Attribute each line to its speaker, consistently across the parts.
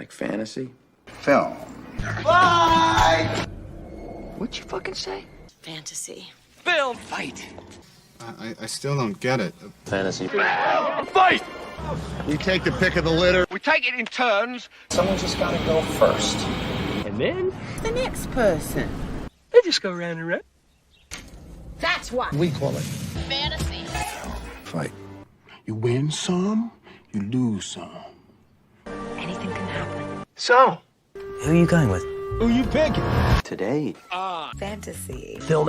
Speaker 1: Like fantasy?
Speaker 2: Film.
Speaker 1: Bye! What'd you fucking say?
Speaker 3: Fantasy.
Speaker 1: Film! Fight!
Speaker 4: I still don't get it.
Speaker 1: Fantasy. Fight!
Speaker 2: We take the pick of the litter.
Speaker 1: We take it in turns.
Speaker 5: Someone just gotta go first.
Speaker 1: And then?
Speaker 3: The next person.
Speaker 1: They just go round and round.
Speaker 3: That's what.
Speaker 5: We call it
Speaker 3: Fantasy.
Speaker 2: Fight. You win some, you lose some.
Speaker 3: Anything can happen.
Speaker 1: So?
Speaker 5: Who are you going with?
Speaker 1: Who you pick?
Speaker 2: Today.
Speaker 3: Fantasy.
Speaker 5: Film.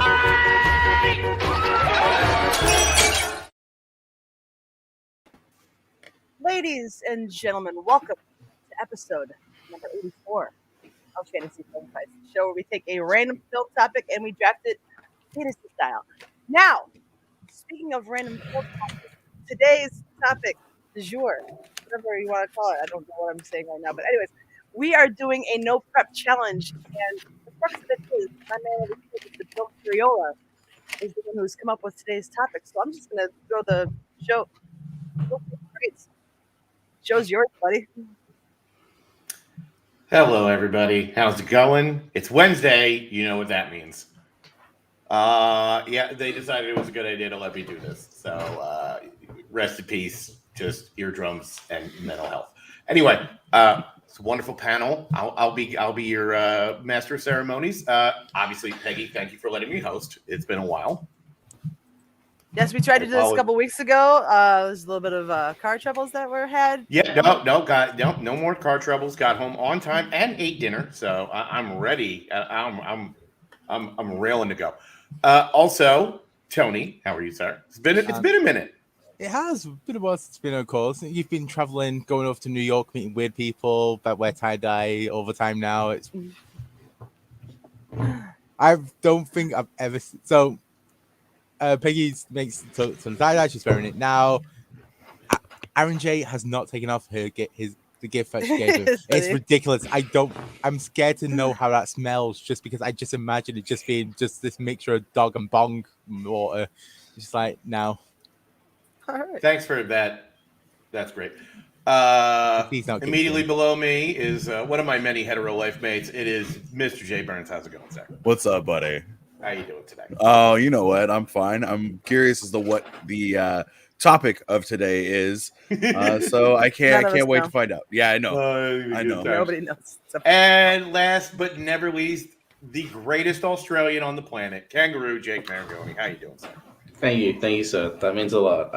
Speaker 6: Ladies and gentlemen, welcome to episode number 84 of Fantasy Film Fights, the show where we take a random film topic and we draft it fantasy style. Now, speaking of random film topics, today's topic du jour, whatever you want to call it, I don't know what I'm saying right now, but anyways, we are doing a no prep challenge, and the first of it is my man over here, the Bill Cariola, is the one who's come up with today's topic. So I'm just gonna throw the show. Show's yours, buddy.
Speaker 7: Hello, everybody. How's it going? It's Wednesday. You know what that means. Yeah, they decided it was a good idea to let me do this. So, rest in peace. Just eardrums and mental health. Anyway, it's a wonderful panel. I'll be your master of ceremonies. Obviously, Peggy, thank you for letting me host. It's been a while.
Speaker 6: Yes, we tried to do this a couple weeks ago. There's a little bit of car troubles that were had.
Speaker 7: Yeah, no more car troubles. Got home on time and ate dinner, so I'm ready. I'm railing to go. Also, Tony, how are you, sir? It's been a minute.
Speaker 8: It has been a while since it's been on calls. You've been traveling, going over to New York, meeting weird people that wear tie dye all the time now. I don't think I've ever so. Peggy makes some tie-dye. She's wearing it now. Aaron J has not taken off the gift that she gave him. It's ridiculous. I'm scared to know how that smells, just because I just imagine it just being just this mixture of dog and bong water. It's just like, no.
Speaker 6: All right.
Speaker 7: Thanks for that. That's great. Immediately below me is one of my many hetero life mates. It is Mr. J. Burnz. How's it going, sir?
Speaker 9: What's up, buddy?
Speaker 7: How you doing today?
Speaker 9: Oh, you know what? I'm fine. I'm curious as to what the topic of today is. So I can't wait to find out. Yeah, I know. I know.
Speaker 6: Nobody knows.
Speaker 7: And last but never least, the greatest Australian on the planet, Kangaroo Jake Maringoni. How you doing, sir?
Speaker 10: Thank you, sir. That means a lot.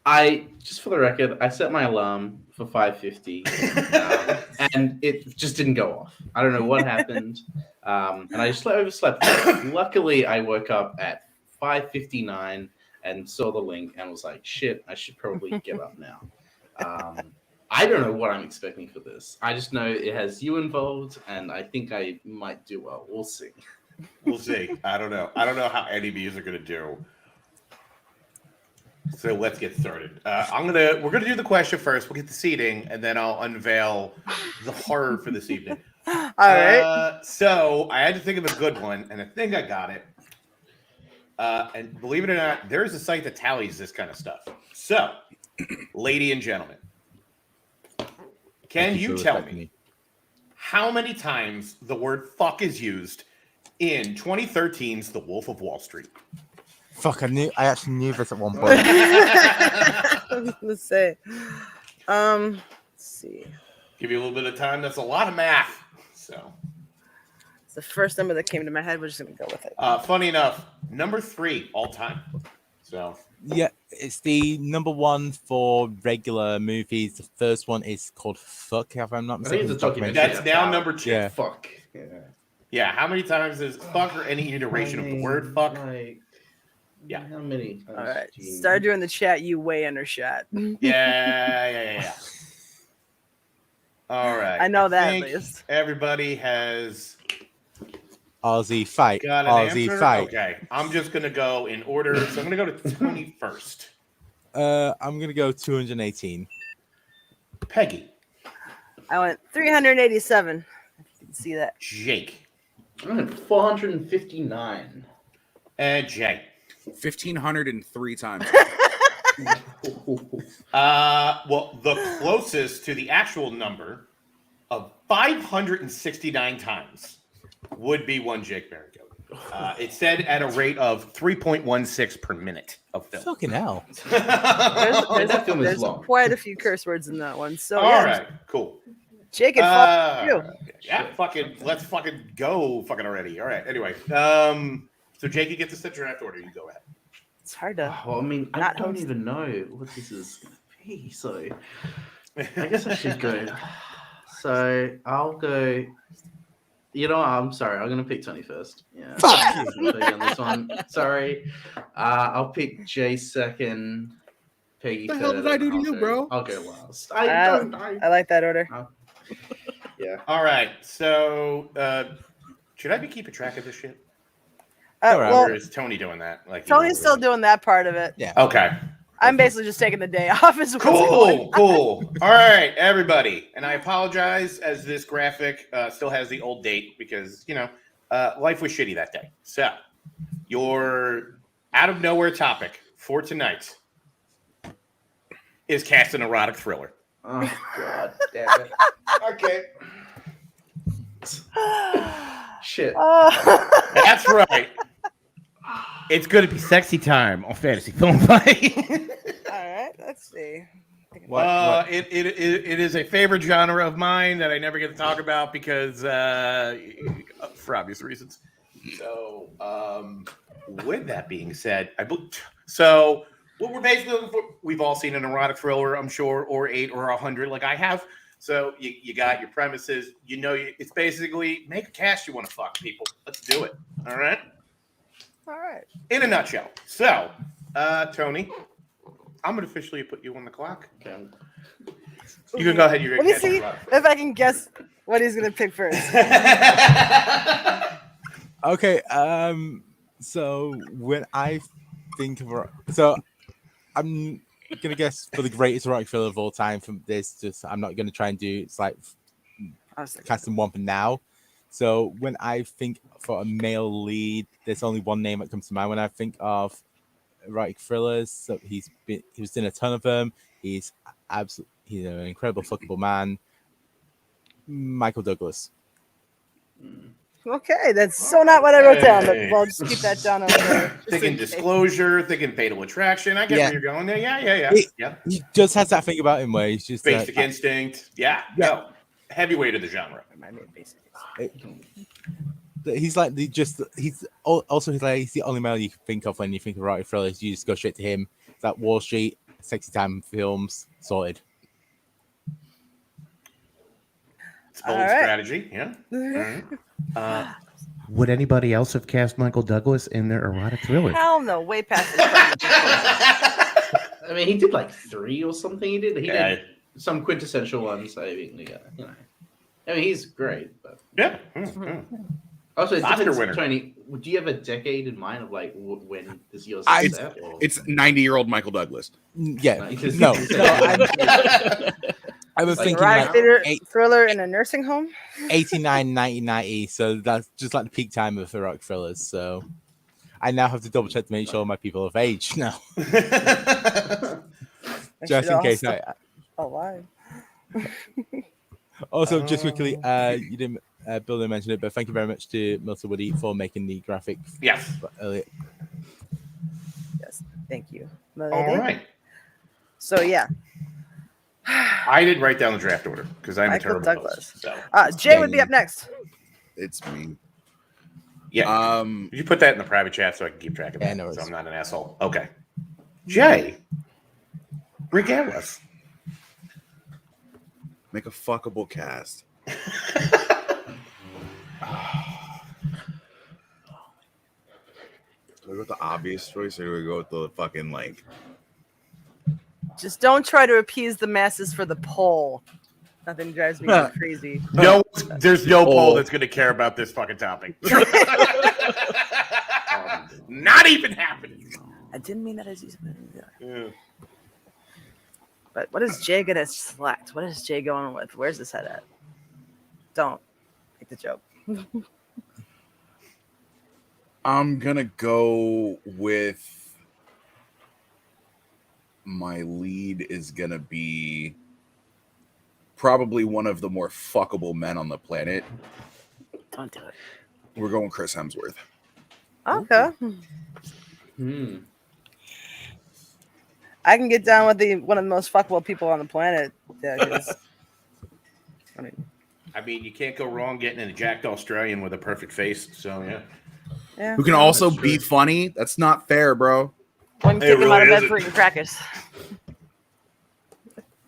Speaker 10: I just for the record, I set my alarm for 5:50, and it just didn't go off. I don't know what happened, and I just overslept. Luckily, I woke up at 5:59 and saw the link and was like, "Shit, I should probably get up now." I don't know what I'm expecting for this. I just know it has you involved, and I think I might do well. We'll see.
Speaker 7: We'll see. I don't know how any of these are going to do. So let's get started. We're gonna do the question first. We'll get the seating, and then I'll unveil the horror for this evening.
Speaker 6: All right.
Speaker 7: So I had to think of a good one, and I think I got it. And believe it or not, there is a site that tallies this kind of stuff. So, lady and gentlemen, can you tell me how many times the word "fuck" is used in 2013's The Wolf of Wall Street?
Speaker 8: Fuck, I actually knew this at one point.
Speaker 6: Let's say. Let's see.
Speaker 7: Give you a little bit of time. That's a lot of math. So
Speaker 6: it's the first number that came to my head. We're just gonna go with it.
Speaker 7: Funny enough, number 3 all time. So
Speaker 8: yeah, it's the number 1 for regular movies. The first one is called Fuck, if I'm not mistaken.
Speaker 7: That's now number 2.
Speaker 10: Yeah. Fuck.
Speaker 7: Yeah. How many times is fuck or any iteration of the word fuck? Yeah.
Speaker 10: How many?
Speaker 6: All right. Start doing the chat. You way undershot.
Speaker 7: Yeah. All right.
Speaker 6: I know that at least.
Speaker 7: Everybody has
Speaker 8: Aussie fight.
Speaker 7: Got an answer? Fight. Okay. I'm just gonna go in order. So I'm gonna go to 21st.
Speaker 8: I'm gonna go 218.
Speaker 7: Peggy.
Speaker 6: I went 387. If you can see that.
Speaker 7: Jake.
Speaker 10: I went 459.
Speaker 7: And Jay.
Speaker 11: 1,503 times.
Speaker 7: Well, the closest to the actual number of 569 times would be one Jake Maringoni. It's said at a rate of 3.16 per minute of film.
Speaker 8: Fucking hell.
Speaker 6: There's quite a few curse words in that one. So
Speaker 7: all right, cool.
Speaker 6: Jake and you.
Speaker 7: Yeah, let's fucking go fucking already. All right. Anyway, so Jake, you get to set draft order. You go ahead.
Speaker 6: It's hard to.
Speaker 10: Well, I mean, I don't even know what this is going to be. So I guess I should go. So I'll go. You know what? I'm sorry. I'm going to pick Tony first. Yeah.
Speaker 8: Fuck
Speaker 10: you. On this one. Sorry. I'll pick Jay second. Peggy
Speaker 9: What the hell did I do to you, bro?
Speaker 10: I'll go last.
Speaker 6: I like that order.
Speaker 10: Yeah.
Speaker 7: All right. So should I be keeping track of this shit?
Speaker 6: Well,
Speaker 7: or is Tony doing that? Like
Speaker 6: Tony's still doing that part of it.
Speaker 8: Yeah.
Speaker 7: Okay.
Speaker 6: I'm basically just taking the day off.
Speaker 7: Cool. All right, everybody. And I apologize as this graphic still has the old date because, life was shitty that day. So your out of nowhere topic for tonight is cast an erotic thriller.
Speaker 10: Oh, God damn it.
Speaker 7: Okay.
Speaker 10: Shit.
Speaker 7: That's right. It's going to be sexy time on Fantasy Film Fight.
Speaker 6: All right, let's see.
Speaker 7: What? It is a favorite genre of mine that I never get to talk about because for obvious reasons. So, with that being said, so what we're basically looking for, we've all seen an erotic thriller, I'm sure, or 8 or 100, like I have. So you got your premises. It's basically make a cast you want to fuck people. Let's do it. All right.
Speaker 6: All right.
Speaker 7: In a nutshell. So, Tony, I'm going to officially put you on the clock.
Speaker 10: Okay.
Speaker 7: You can go ahead.
Speaker 6: Let me see if I can guess what he's going to pick first.
Speaker 8: Okay. So when I think of I'm gonna guess for the greatest erotic thriller of all time. From this, I'm not gonna try and do. It's like casting one for now. So when I think for a male lead, there's only one name that comes to mind when I think of erotic thrillers. So he was in a ton of them. He's an incredible fuckable man. Michael Douglas.
Speaker 6: Okay, that's so not what I wrote down, but we'll just keep that down over there.
Speaker 7: Thinking disclosure, thinking fatal attraction. I get where you're going there. Yeah.
Speaker 8: He just has that thing about him where he's just
Speaker 7: basic instinct. Yeah. No. Heavyweight of the genre.
Speaker 8: He's like he's the only male you can think of when you think of erotic thrillers. You just go straight to him. It's like Wall Street, sexy time films, sorted.
Speaker 7: It's bold strategy. Yeah. All right. Would anybody else have cast Michael Douglas in their erotic thriller?
Speaker 6: Hell no, way past his
Speaker 10: I mean, he did like 3 or something. He did some quintessential ones. I mean, I mean, he's great. But
Speaker 7: yeah.
Speaker 10: Also,
Speaker 7: Oscar winner.
Speaker 10: Tony, do you have a decade in mind of like when this year's set?
Speaker 9: It's 90-year-old Michael Douglas.
Speaker 8: Yeah. No. I was thinking
Speaker 6: like thriller in a nursing home.
Speaker 8: 89, 90, 90. So that's just like the peak time of erotic thrillers. So I now have to double check to make sure my people are of age now. Just in case.
Speaker 6: Alive.
Speaker 8: Also, just quickly, you didn't Bill didn't mention it, but thank you very much to Milton Woody for making the graphic.
Speaker 7: Yes.
Speaker 8: Earlier.
Speaker 6: Yes. Thank you.
Speaker 7: All right.
Speaker 6: So yeah.
Speaker 7: I didn't write down the draft order because I'm
Speaker 6: Michael
Speaker 7: a terrible
Speaker 6: Douglas.
Speaker 7: host, so.
Speaker 6: Jay would be up next.
Speaker 9: It's me.
Speaker 7: Yeah. Did you put that in the private chat so I can keep track of it?
Speaker 8: No,
Speaker 7: so I'm not an asshole. Okay. Jay, regale us.
Speaker 9: Make a fuckable cast. Do we go with the obvious choice or do we go with the fucking like?
Speaker 6: Just don't try to appease the masses for the poll. Nothing drives me crazy.
Speaker 7: No, there's no poll that's going to care about this fucking topic. Not even happening.
Speaker 6: I didn't mean that as easy. Yeah. But what is Jay going to select? What is Jay going with? Where's his head at? Don't make the joke.
Speaker 9: I'm gonna go with my lead is gonna be probably one of the more fuckable men on the planet.
Speaker 6: Don't do it.
Speaker 9: We're going Chris Hemsworth.
Speaker 6: Okay. I can get down with one of the most fuckable people on the planet. Yeah,
Speaker 7: I mean, you can't go wrong getting a jacked Australian with a perfect face. So yeah.
Speaker 9: Who can also be funny? That's not fair, bro.
Speaker 6: One kick him out of bed for eating crackers.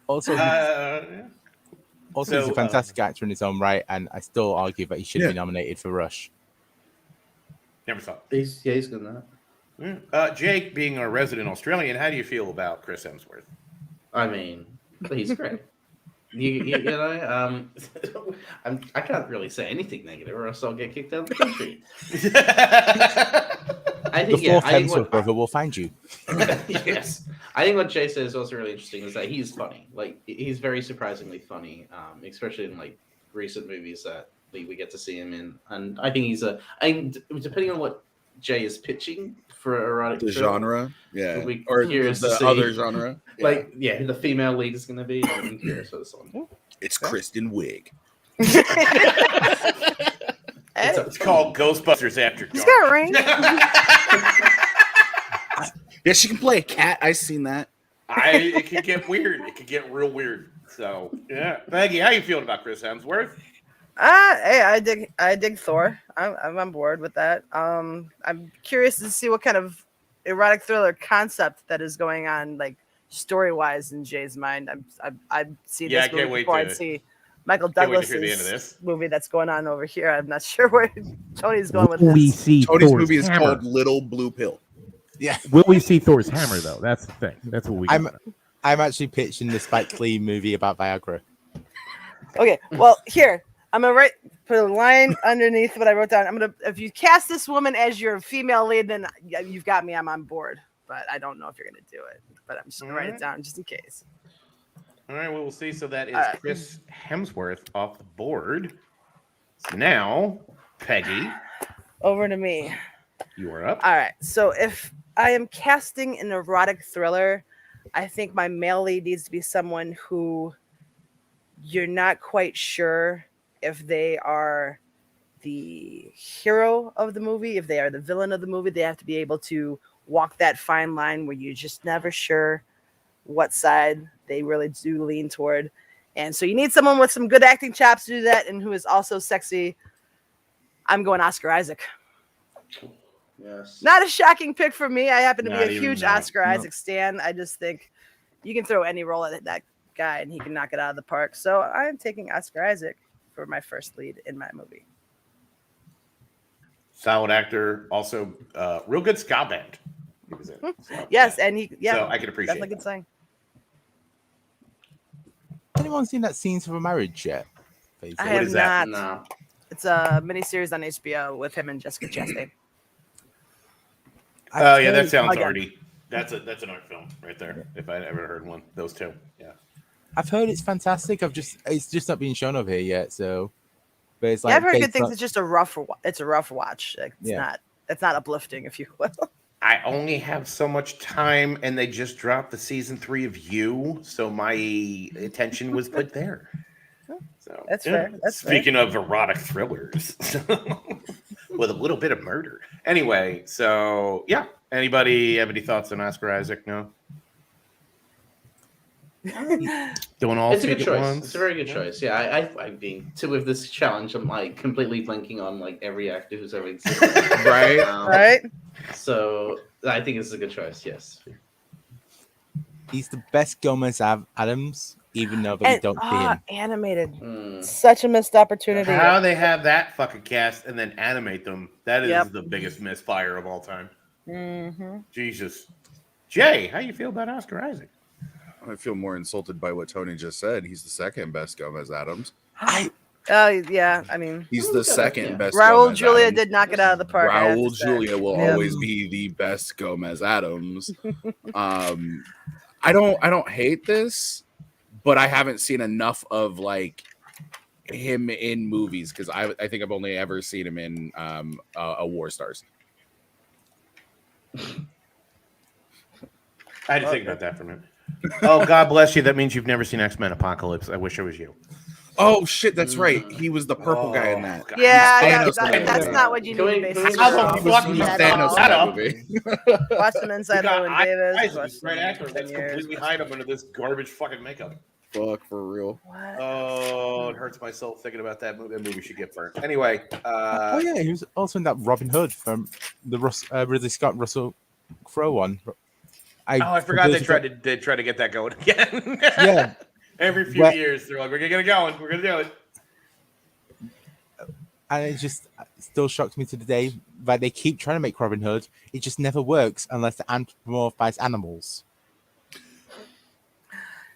Speaker 8: Also, he's a fantastic actor in his own right, and I still argue that he should be nominated for Rush.
Speaker 7: Never saw it.
Speaker 10: He's good at that.
Speaker 7: Jake, being a resident Australian, how do you feel about Chris Hemsworth?
Speaker 10: I mean, he's great. you know, I can't really say anything negative, or else I'll get kicked out of the country. I think
Speaker 8: the fourth Hemsworth brother will find you.
Speaker 10: Yes, I think what Jay says is also really interesting is that he's funny. Like he's very surprisingly funny, especially in like recent movies that we get to see him in. And I think depending on what Jay is pitching for erotic
Speaker 9: genre,
Speaker 10: or
Speaker 9: the other genre,
Speaker 10: like who the female lead is going to be. I'm curious for this one.
Speaker 9: It's Kristen Wiig.
Speaker 7: It's called Ghostbusters After Dark.
Speaker 6: He's got a ring.
Speaker 9: Yeah, she can play a cat. I've seen that.
Speaker 7: It could get weird. It could get real weird. So yeah, Peggy, how you feeling about Chris Hemsworth?
Speaker 6: Hey, I dig Thor. I'm on board with that. I'm curious to see what kind of erotic thriller concept that is going on, like story wise, in Jay's mind. I've seen this movie before. I'd see Michael Douglas's movie that's going on over here. I'm not sure where Tony's going with this.
Speaker 9: Tony's movie is called Little Blue Pill.
Speaker 12: Yeah. Will we see Thor's hammer though? That's the thing. That's what we.
Speaker 8: I'm actually pitching the Spike Lee movie about Viagra.
Speaker 6: Okay, well here I'm gonna put a line underneath what I wrote down. If you cast this woman as your female lead, then you've got me. I'm on board, but I don't know if you're gonna do it. But I'm just gonna write it down just in case.
Speaker 7: All right, well, we'll see. So that is Chris Hemsworth off the board. So now, Peggy,
Speaker 6: over to me.
Speaker 7: You are up.
Speaker 6: All right. So if I am casting an erotic thriller, I think my male lead needs to be someone who you're not quite sure if they are the hero of the movie, if they are the villain of the movie. They have to be able to walk that fine line where you're just never sure what side they really do lean toward. And so you need someone with some good acting chops to do that and who is also sexy. I'm going Oscar Isaac.
Speaker 10: Yes.
Speaker 6: Not a shocking pick for me. I happen to be a huge Oscar Isaac stan. I just think you can throw any role at that guy and he can knock it out of the park. So I'm taking Oscar Isaac for my first lead in my movie.
Speaker 7: Solid actor, also real good ska band. He was in. So,
Speaker 6: yes, and so
Speaker 7: I can appreciate.
Speaker 6: Definitely good saying.
Speaker 8: Anyone seen that Scenes for a Marriage yet?
Speaker 6: I have not. No. It's a miniseries on HBO with him and Jessica Chastain.
Speaker 7: Oh yeah, that sounds already. That's an art film right there. If I ever heard one, those two. Yeah.
Speaker 8: I've heard it's fantastic. It's just not being shown over here yet. So, but it's like
Speaker 6: I've heard good things. It's just a rough watch. It's not uplifting, if you will.
Speaker 7: I only have so much time, and they just dropped the season 3 of You, so my attention was put there. So
Speaker 6: that's fair.
Speaker 7: Speaking of erotic thrillers, with a little bit of murder. Anyway, so yeah. Anybody have any thoughts on Oscar Isaac? No. Doing all.
Speaker 10: It's a good choice. It's a very good choice. Yeah, I mean, with this challenge, I'm like completely blanking on like every actor who's ever existed.
Speaker 9: Right.
Speaker 6: Right.
Speaker 10: So I think it's a good choice. Yes.
Speaker 8: He's the best Gomez Adams, even though we don't see him.
Speaker 6: Animated. Such a missed opportunity.
Speaker 7: How they have that fucking cast and then animate them. That is the biggest misfire of all time.
Speaker 6: Mm-hmm.
Speaker 7: Jesus. Jay, how you feel about Oscar Isaac?
Speaker 9: I feel more insulted by what Tony just said. He's the second best Gomez Adams.
Speaker 6: Yeah, I mean,
Speaker 9: he's the second best.
Speaker 6: Raul Julia did knock it out of the park.
Speaker 9: Raul Julia will always be the best Gomez Adams. I don't hate this, but I haven't seen enough of like him in movies because I think I've only ever seen him in a War Stars.
Speaker 7: I had to think about that for a minute. Oh, God bless you. That means you've never seen X-Men Apocalypse. I wish it was you.
Speaker 9: Oh shit, that's right. He was the purple guy in that.
Speaker 7: God.
Speaker 6: Yeah,
Speaker 9: Thanos
Speaker 6: that's not what you need. Basically,
Speaker 7: How the fuck
Speaker 9: He
Speaker 7: you
Speaker 9: was
Speaker 6: At
Speaker 9: Thanos
Speaker 6: all.
Speaker 9: in that movie.
Speaker 6: Watch some Inside
Speaker 7: You got
Speaker 6: Llewyn Davis.
Speaker 7: eyes,
Speaker 6: Watch
Speaker 7: he's a great
Speaker 6: some
Speaker 7: actor. Let's
Speaker 6: 10 years.
Speaker 7: completely hide him under this garbage fucking makeup.
Speaker 9: Fuck, for real.
Speaker 6: What?
Speaker 7: Oh, it hurts my soul thinking about that movie. That movie should get burnt. Anyway,
Speaker 8: Oh yeah, he was also in that Robin Hood from the Ridley Scott Russell Crowe one.
Speaker 7: I forgot they tried to get that going again.
Speaker 8: Yeah.
Speaker 7: Every few years, they're like, "We're gonna get it going. We're gonna do it."
Speaker 8: And it just still shocks me to the day that they keep trying to make Robin Hood. It just never works unless they anthropomorphize animals.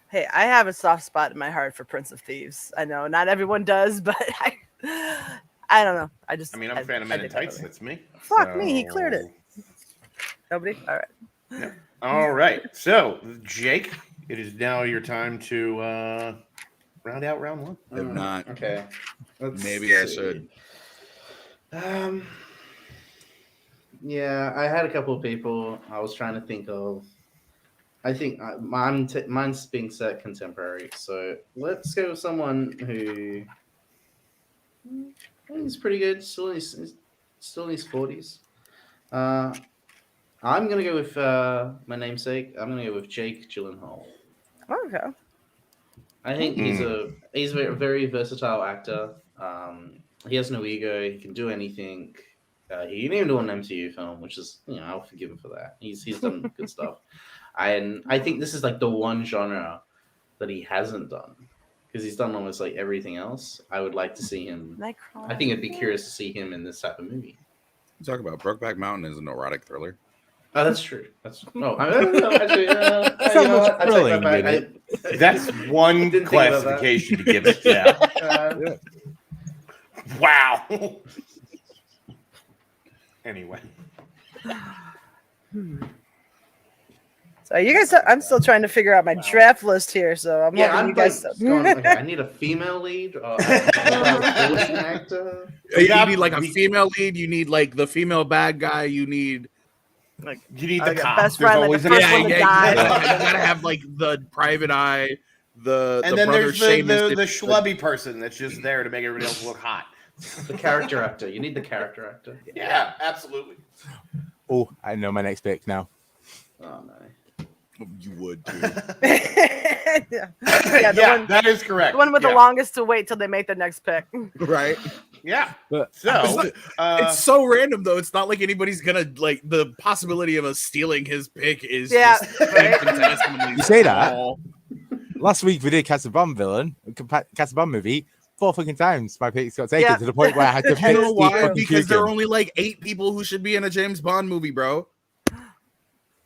Speaker 6: Hey, I have a soft spot in my heart for Prince of Thieves. I know not everyone does, but I don't know.
Speaker 7: I'm a fan of Men in Tights. That's me.
Speaker 6: Fuck me, he cleared it. Nobody? All right.
Speaker 7: Yeah. All right. So, Jake, it is now your time to round out round one.
Speaker 9: If not,
Speaker 10: Okay.
Speaker 9: maybe I should.
Speaker 10: Yeah, I had a couple of people I was trying to think of. I think mine's being set contemporary, so let's go with someone who I think is pretty good. Still in his 40s. I'm gonna go with my namesake. I'm gonna go with Jake Gyllenhaal.
Speaker 6: Okay.
Speaker 10: I think he's a very versatile actor. He has no ego. He can do anything. He didn't even do an MCU film, which is, I'll forgive him for that. He's done good stuff. And I think this is like the one genre that he hasn't done, because he's done almost like everything else. I would like to see him. I think I'd be curious to see him in this type of movie.
Speaker 9: Talk about Brokeback Mountain is an erotic thriller.
Speaker 10: Oh, that's true. That's actually.
Speaker 7: That's one classification to give it. Yeah. Wow. Anyway.
Speaker 6: So you guys, I'm still trying to figure out my draft list here. So I'm hoping you guys.
Speaker 10: I need a female lead. An actor.
Speaker 9: You need like a female lead. You need like the female bad guy. You need
Speaker 7: the cop.
Speaker 6: Best friend, like the first one to die.
Speaker 9: You gotta have like the private eye.
Speaker 7: And then there's the schlubby person that's just there to make everybody else look hot.
Speaker 10: The character actor. You need the character actor.
Speaker 7: Yeah, absolutely.
Speaker 8: Oh, I know my next pick now.
Speaker 10: Oh no.
Speaker 9: You would too.
Speaker 6: Yeah,
Speaker 7: one, that is correct.
Speaker 6: The one with the longest to wait till they make the next pick.
Speaker 9: Right.
Speaker 7: Yeah.
Speaker 8: But
Speaker 9: it's so random though. It's not like anybody's gonna like the possibility of us stealing his pick is
Speaker 6: just
Speaker 9: infinitesimally
Speaker 8: you say
Speaker 9: small.
Speaker 8: that. Last week we did Casabon movie. 4 fucking times my picks got taken to the point where I had to pick.
Speaker 9: You know why?
Speaker 8: Steve
Speaker 9: Because there are
Speaker 8: Coogan.
Speaker 9: only like 8 people who should be in a James Bond movie, bro.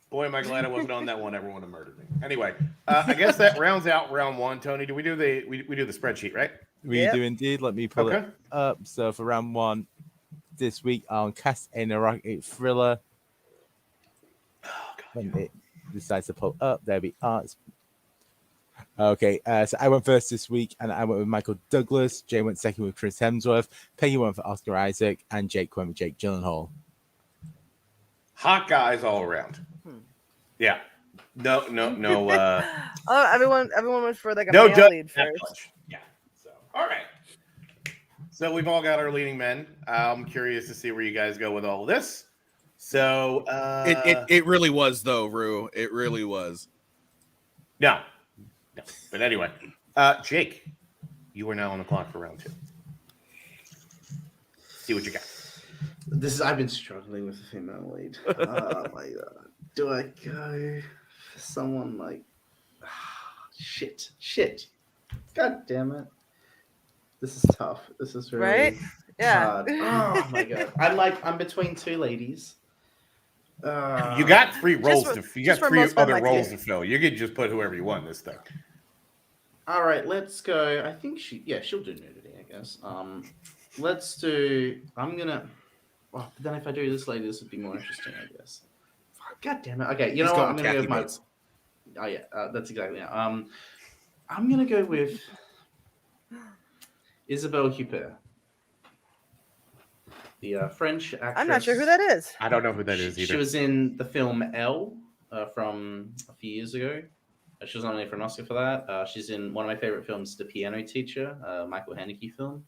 Speaker 7: Boy, am I glad I wasn't on that one. Everyone would have murdered me. Anyway, I guess that rounds out round one. Tony, do we do the we do the spreadsheet, right?
Speaker 8: We do indeed. Let me pull it up. So for round one this week, I'll cast an erotic thriller. When it decides to pull up, there we are. Okay, so I went first this week, and I went with Michael Douglas. Jay went second with Chris Hemsworth. Peggy went for Oscar Isaac, and Jake went with Jake Gyllenhaal.
Speaker 7: Hot guys all around. Yeah. No.
Speaker 6: Everyone went for like a male lead first.
Speaker 7: Yeah. So all right. So we've all got our leading men. I'm curious to see where you guys go with all of this. So
Speaker 9: it really was though, Rue. It really was.
Speaker 7: No. But anyway, Jake, you are now on the clock for round 2. See what you got.
Speaker 10: I've been struggling with a female lead. Oh my god. Do I go for someone like shit? God damn it. This is tough. This is really hard. Oh my god. I'm between 2 ladies.
Speaker 7: You got 3 roles you got 3 other roles to fill. You could just put whoever you want in this thing.
Speaker 10: All right, let's go. I think she'll do nudity, I guess. Let's do. I'm gonna. Oh, but then if I do this lady, this would be more interesting, I guess. God damn it. Okay, you know what? I'm gonna go with my. Oh yeah, that's exactly it. I'm gonna go with Isabelle Huppert, the French actress.
Speaker 6: I'm not sure who that is.
Speaker 7: I don't know who that is either.
Speaker 10: She was in the film Elle from a few years ago. She was nominated for an Oscar for that. She's in one of my favorite films, The Piano Teacher, Michael Haneke film.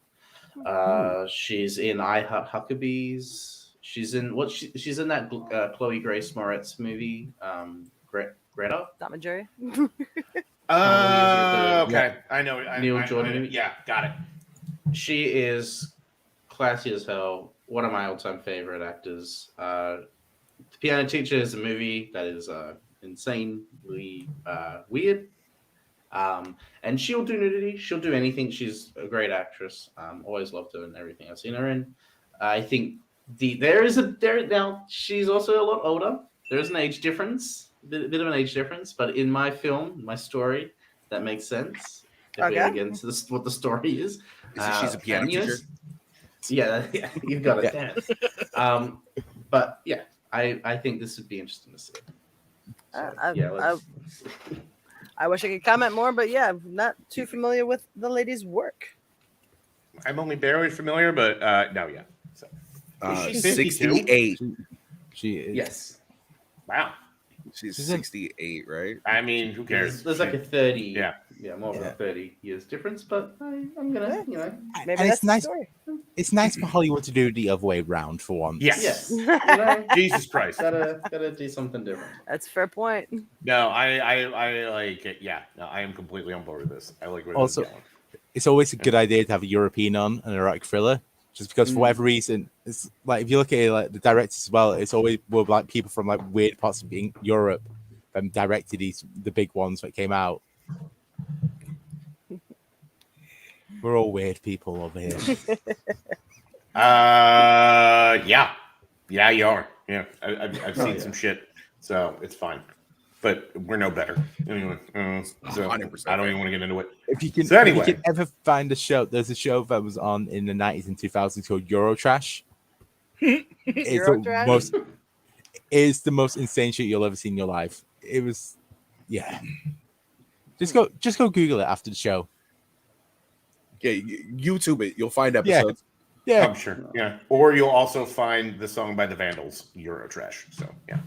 Speaker 10: She's in I Heart Huckabees. She's in she's in that Chloe Grace Moretz movie, Greta.
Speaker 6: Tom and Jerry.
Speaker 7: Okay. I know.
Speaker 10: Neil Jordan.
Speaker 7: Yeah, got it.
Speaker 10: She is classy as hell. One of my all-time favorite actors. The Piano Teacher is a movie that is insanely weird. And she'll do nudity. She'll do anything. She's a great actress. Always loved her in everything I've seen her in. I think now she's also a lot older. There is an age difference, bit of an age difference. But in my film, my story, that makes sense. If we get into what the story is.
Speaker 11: She's a piano teacher.
Speaker 10: Yeah, you've got it. But yeah, I think this would be interesting to see.
Speaker 6: I wish I could comment more, but yeah, I'm not too familiar with the lady's work.
Speaker 7: I'm only barely familiar, but no, yeah. So,
Speaker 11: she's 68.
Speaker 8: She is.
Speaker 10: Yes.
Speaker 7: Wow.
Speaker 11: She's 68, right?
Speaker 7: I mean, who cares?
Speaker 10: There's like a 30.
Speaker 7: Yeah,
Speaker 10: more than a 30 years difference, but I'm gonna,
Speaker 6: maybe
Speaker 8: And
Speaker 6: that's
Speaker 8: it's nice.
Speaker 6: the story.
Speaker 8: It's nice for Hollywood to do the other way around for once.
Speaker 7: Yes. Jesus Christ.
Speaker 10: Gotta do something different.
Speaker 6: That's a fair point.
Speaker 7: No, I like it. Yeah, no, I am completely on board with this. I like where this
Speaker 8: Also,
Speaker 7: is going.
Speaker 8: it's always a good idea to have a European on an erotic thriller, just because for whatever reason, it's like if you look at it, like the directors as well, it's always like people from like weird parts of Europe directed the big ones that came out. We're all weird people over here.
Speaker 7: Yeah, you are. Yeah, I've seen some shit, so it's fine. But we're no better anyway. So 100%. I don't even want to get into it.
Speaker 8: If you can, if you can ever find a show, there's a show that was on in the 90s and 2000s called Eurotrash. It's the most insane shit you'll ever see in your life. It was, yeah. Just go Google it after the show.
Speaker 11: Yeah, YouTube it. You'll find episodes.
Speaker 8: Yeah,
Speaker 7: I'm sure. Yeah, or you'll also find the song by the Vandals, Eurotrash. So yeah,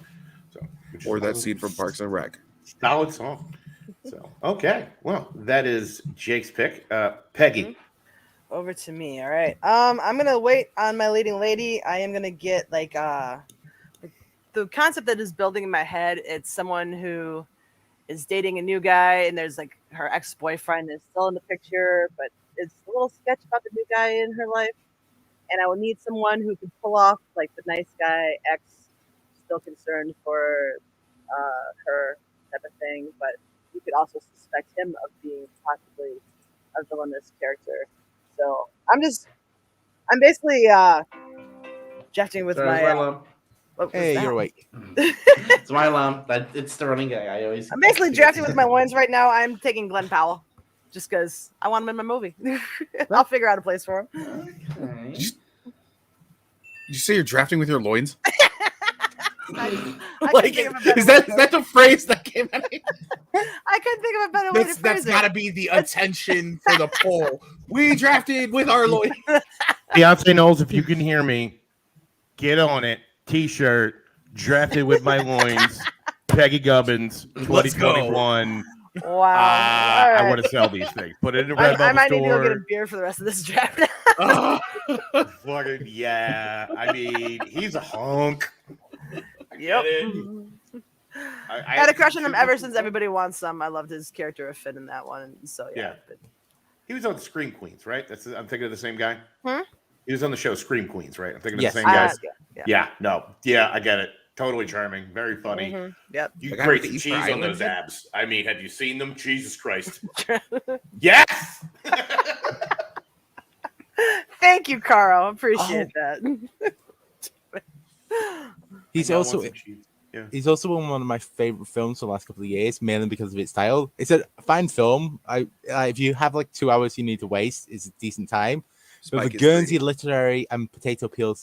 Speaker 11: or that scene from Parks and Rec.
Speaker 7: Solid song. So okay, well that is Jake's pick. Peggy.
Speaker 6: Over to me. All right. I'm gonna wait on my leading lady. I am gonna get like the concept that is building in my head. It's someone who is dating a new guy, and there's like her ex-boyfriend is still in the picture, but it's a little sketch about the new guy in her life. And I would need someone who could pull off like the nice guy ex, still concerned for her type of thing, but you could also suspect him of being possibly a villainous character. So I'm basically drafting with my.
Speaker 8: Hey, you're awake.
Speaker 10: It's my alarm. It's the running guy. I'm
Speaker 6: basically drafting with my loins right now. I'm taking Glenn Powell, just because I want him in my movie. I'll figure out a place for him.
Speaker 11: Okay. Did you say you're drafting with your loins?
Speaker 6: Like,
Speaker 11: is that the phrase that came out?
Speaker 6: I couldn't think of a better way to phrase it.
Speaker 11: That's got to be the attention for the poll. We drafted with our loins.
Speaker 1: Beyonce Knowles, if you can hear me, get on it. T-shirt, drafted with my loins. Peggy Gubbins, 2021.
Speaker 6: Wow. Right.
Speaker 1: I want to sell these things. Put it in a Redbubble store.
Speaker 6: I might need to go get a beer for the rest of this draft.
Speaker 7: Fucking yeah. I mean, he's a hunk.
Speaker 6: Yep. I had a crush on him ever since Everybody Wants Some. I loved his character of Finn in that one. So yeah.
Speaker 7: But... He was on Scream Queens, right? I'm thinking of the same guy.
Speaker 6: Hmm?
Speaker 7: He was on the show Scream Queens, right? I'm thinking of the same guys. Yeah, I get it. Totally charming, very funny.
Speaker 6: Mm-hmm. Yep.
Speaker 7: You grate some cheese on those abs. I mean, have you seen them? Jesus Christ. Yes.
Speaker 6: Thank you, Carl. Appreciate that.
Speaker 8: He's also in one of my favorite films for the last couple of years, mainly because of its style. It's a fine film. If you have like 2 hours you need to waste, it's a decent time. But the Guernsey Literary and Potato Peel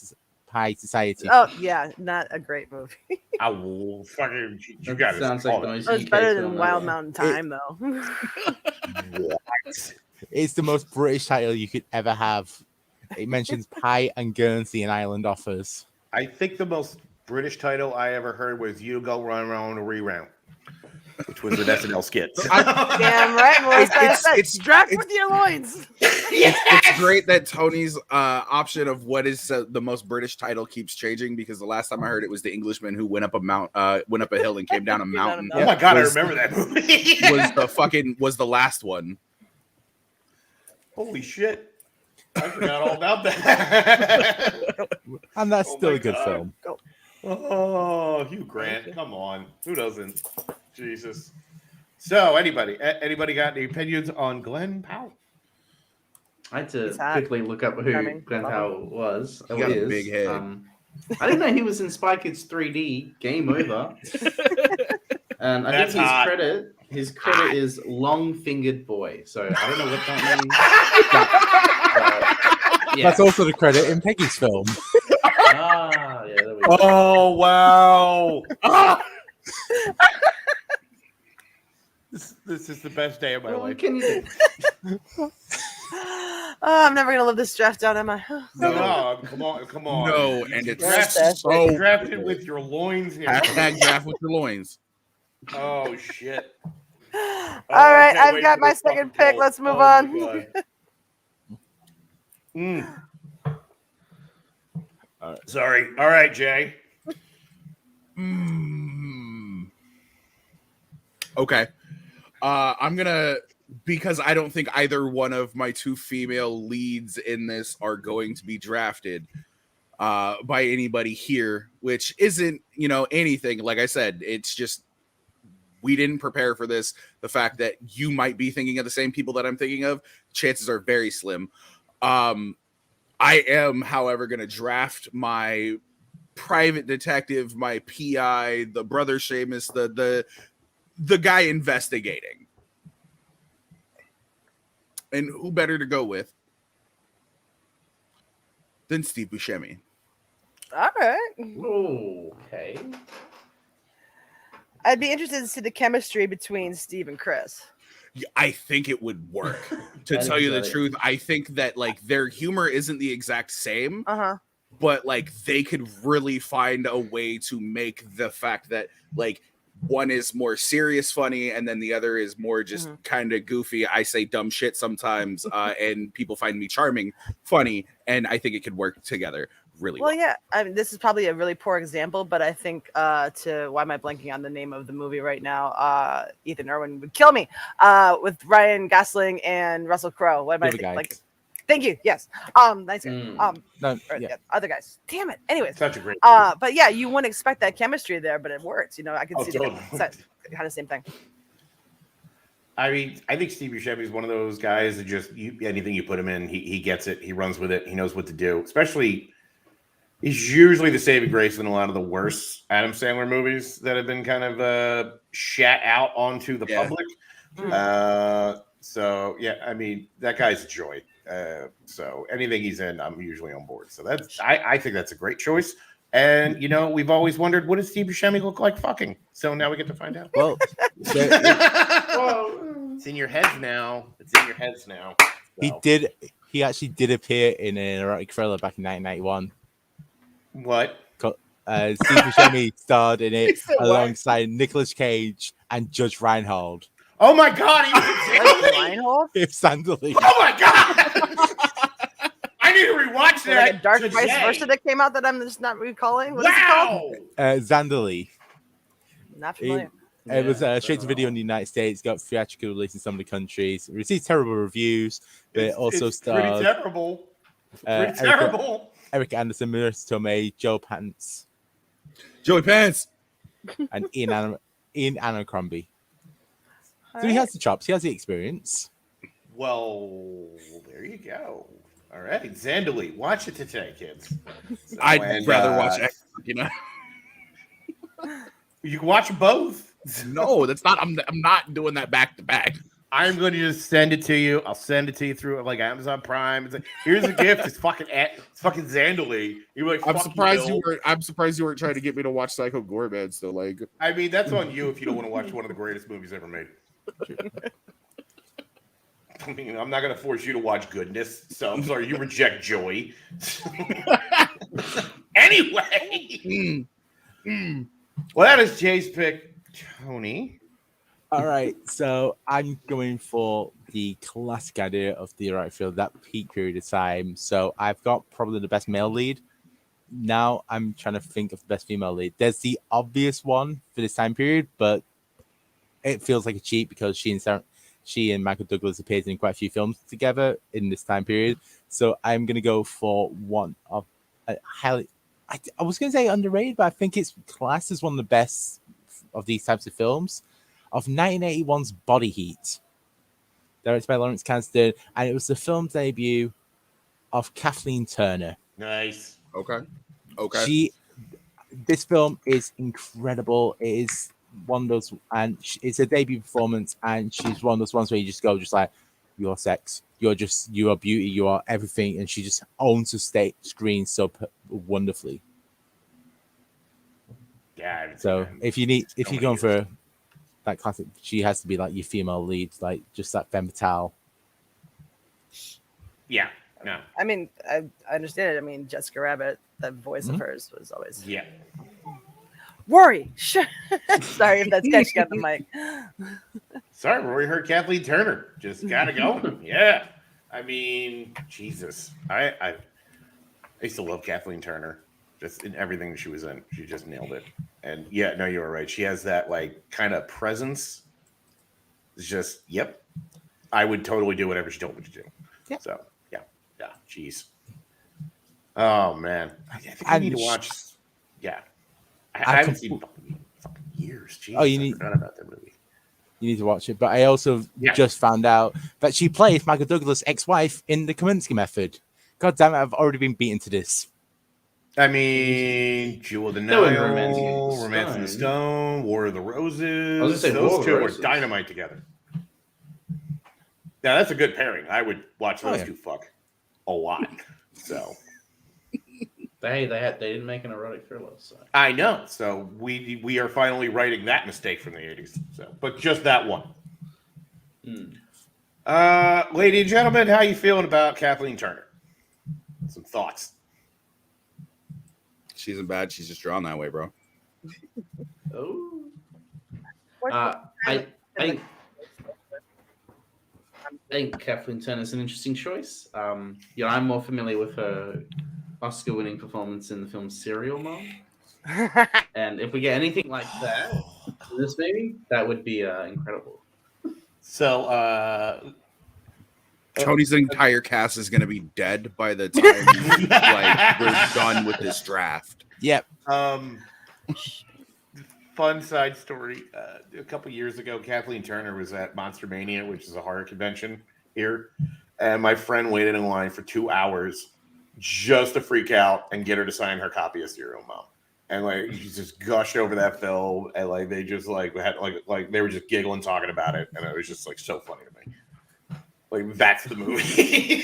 Speaker 8: Pie Society.
Speaker 6: Oh yeah, not a great movie.
Speaker 7: I will fucking. You got it.
Speaker 10: Sounds like
Speaker 6: it was better than Wild Mountain Time, though.
Speaker 8: It's the most British title you could ever have. It mentions pie and Guernsey and island offers.
Speaker 7: I think the most British title I ever heard was "You Go Run Around a Reround." which was an SNL skit.
Speaker 6: Damn right, Melissa. Draft with your loins.
Speaker 9: It's great that Tony's option of what is the most British title keeps changing, because the last time I heard it was The Englishman Who Went Up a Hill and Came Down a Mountain.
Speaker 7: Oh my god, I remember that movie.
Speaker 9: was the last one.
Speaker 7: Holy shit. I forgot all about that.
Speaker 8: And that's still a good film.
Speaker 7: Oh, Hugh Grant, come on. Who doesn't? Jesus. So, anybody got any opinions on Glenn Powell?
Speaker 10: I had to quickly look up who Glenn Powell was.
Speaker 9: He got a big head.
Speaker 10: I didn't know he was in Spy Kids 3D. Game over. And I think his credit is Long Fingered Boy. So I don't know what that means.
Speaker 8: That's also the credit in Peggy's film.
Speaker 10: Yeah, there we go.
Speaker 7: Oh, wow. This is the best day of my life.
Speaker 10: What can you do?
Speaker 6: I'm never gonna live this draft down, am I?
Speaker 7: No, come on.
Speaker 9: No, and it's
Speaker 7: drafted with your loins here.
Speaker 9: Hashtag draft with your loins.
Speaker 7: Oh shit.
Speaker 6: All right, I've got my second pick. Let's move on.
Speaker 7: Sorry. All right, Jay.
Speaker 9: Okay. I'm gonna, because I don't think either one of my two female leads in this are going to be drafted by anybody here, which isn't, anything. Like I said, it's just we didn't prepare for this. The fact that you might be thinking of the same people that I'm thinking of, chances are very slim. I am, however, going to draft my private detective, my PI, the brother Seamus, the guy investigating. And who better to go with than Steve Buscemi?
Speaker 6: All right.
Speaker 10: Okay.
Speaker 6: I'd be interested to see the chemistry between Steve and Chris.
Speaker 9: I think it would work. To tell you the truth, I think that their humor isn't the exact same. But they could really find a way to make the fact that one is more serious funny and then the other is more just kind of goofy. I say dumb shit sometimes and people find me charming funny, and I think it could work together really well.
Speaker 6: Yeah, I mean, this is probably a really poor example, but I think why am I blanking on the name of the movie right now? Ethan Irwin would kill me with Ryan Gosling and Russell Crowe. What am I thinking? Thank you. Yes. Nice guy. Other guys. Damn it. Anyways.
Speaker 7: Such a great
Speaker 6: but yeah, you wouldn't expect that chemistry there, but it works. I can see the kind of same thing.
Speaker 7: I mean, I think Steve Buscemi is one of those guys that just anything you put him in, he gets it. He runs with it. He knows what to do. Especially, he's usually the saving grace in a lot of the worst Adam Sandler movies that have been kind of shat out onto the public. So yeah, I mean, that guy's a joy. So anything he's in, I'm usually on board. So I think that's a great choice. And we've always wondered, what does Steve Buscemi look like fucking? So now we get to find out.
Speaker 8: Well,
Speaker 7: it's in your heads now. So.
Speaker 8: He actually did appear in an erotic thriller back in 1991.
Speaker 7: What?
Speaker 8: Steve Buscemi starred in it alongside Nicolas Cage and Judge Reinhold.
Speaker 7: Oh my God! He was
Speaker 6: Reinhold?
Speaker 8: It's Sanderly.
Speaker 7: Oh my God! I need to rewatch that.
Speaker 6: Like a Dark Vice Versa that came out that I'm just not recalling. What is it called?
Speaker 8: Zanderly.
Speaker 6: Not familiar.
Speaker 8: It was straight to video in the United States, got theatrical release in some of the countries, received terrible reviews, but it also starred
Speaker 7: pretty terrible. Pretty terrible.
Speaker 8: Eric Anderson, Marissa Tomei, Joey Pants, and Ian Abercrombie. So he has the chops, he has the experience.
Speaker 7: Well, there you go. All right, Zanderly, watch it today, kids. So,
Speaker 9: I'd rather watch X,
Speaker 7: You can watch both.
Speaker 9: No, that's not. I'm not doing that back to back.
Speaker 7: I'm going to just send it to you. I'll send it to you through Amazon Prime. It's here's a gift. It's fucking Zanderly. You're like,
Speaker 9: I'm surprised you weren't trying to get me to watch Psycho Goreman. So
Speaker 7: I mean, that's on you if you don't want to watch one of the greatest movies ever made. I mean, I'm not going to force you to watch goodness. So I'm sorry, you reject joy. Anyway. Well, that is Jay's pick. Tony,
Speaker 8: All right, so I'm going for the classic idea of the erotic field, that peak period of time. So I've got probably the best male lead. Now I'm trying to think of the best female lead. There's the obvious one for this time period, but it feels like a cheat because she and Michael Douglas appeared in quite a few films together in this time period. So I'm going to go for one of highly. I was going to say underrated, but I think it's classed as one of the best of these types of films. Of 1981's Body Heat, directed by Lawrence Kasdan, and it was the film debut of Kathleen Turner.
Speaker 7: Nice.
Speaker 9: Okay.
Speaker 8: This film is incredible. It is one of those, and it's a debut performance, and she's one of those ones where you just go, just like, you're sex, you are beauty, you are everything, and she just owns the screen so wonderfully.
Speaker 7: Yeah.
Speaker 8: So if you're going for that classic, she has to be like your female lead, like just that femme fatale.
Speaker 7: Yeah. No.
Speaker 6: I mean, I understand it. I mean, Jessica Rabbit, that voice of hers was always.
Speaker 7: Yeah.
Speaker 6: Rory, sorry if that's catching on the mic.
Speaker 7: Sorry, Rory heard Kathleen Turner. Just gotta go. Yeah. I mean, Jesus. I used to love Kathleen Turner. Just in everything she was in. She just nailed it. And yeah, no, you were right. She has that like kind of presence. It's just, yep. I would totally do whatever she told me to do. Yeah. So yeah. Jeez. Oh man. I think I need to watch. Yeah. I haven't seen fucking years. Jeez, I forgot about that movie.
Speaker 8: You need to watch it. But I also just found out that she plays Michael Douglas' ex-wife in The Kominsky Method. God damn it, I've already been beaten to this.
Speaker 7: I mean, Jewel of the Nile, Romance in the Stone, War of the Roses.
Speaker 10: I was gonna say
Speaker 7: those
Speaker 10: War of
Speaker 7: two
Speaker 10: the
Speaker 7: are
Speaker 10: Roses.
Speaker 7: dynamite together. Yeah, that's a good pairing. I would watch those two fuck a lot. So
Speaker 10: They didn't make an erotic thriller. So
Speaker 7: I know. So we are finally righting that mistake from the 80s. So, but just that one. Ladies and gentlemen, how you feeling about Kathleen Turner? Some thoughts.
Speaker 9: She isn't bad. She's just drawn that way, bro.
Speaker 10: Oh. I think Kathleen Turner is an interesting choice. I'm more familiar with her Oscar-winning performance in the film Serial Mom. And if we get anything like that in this movie, that would be incredible.
Speaker 7: So,
Speaker 9: Tony's entire cast is going to be dead by the time like we're done with this draft.
Speaker 8: Yep.
Speaker 7: Fun side story. A couple years ago, Kathleen Turner was at Monster Mania, which is a horror convention here. And my friend waited in line for 2 hours just to freak out and get her to sign her copy of Serial Mom. And like she just gushed over that film, and like they just like had like they were just giggling talking about it, and it was just like so funny to me. Like that's the movie.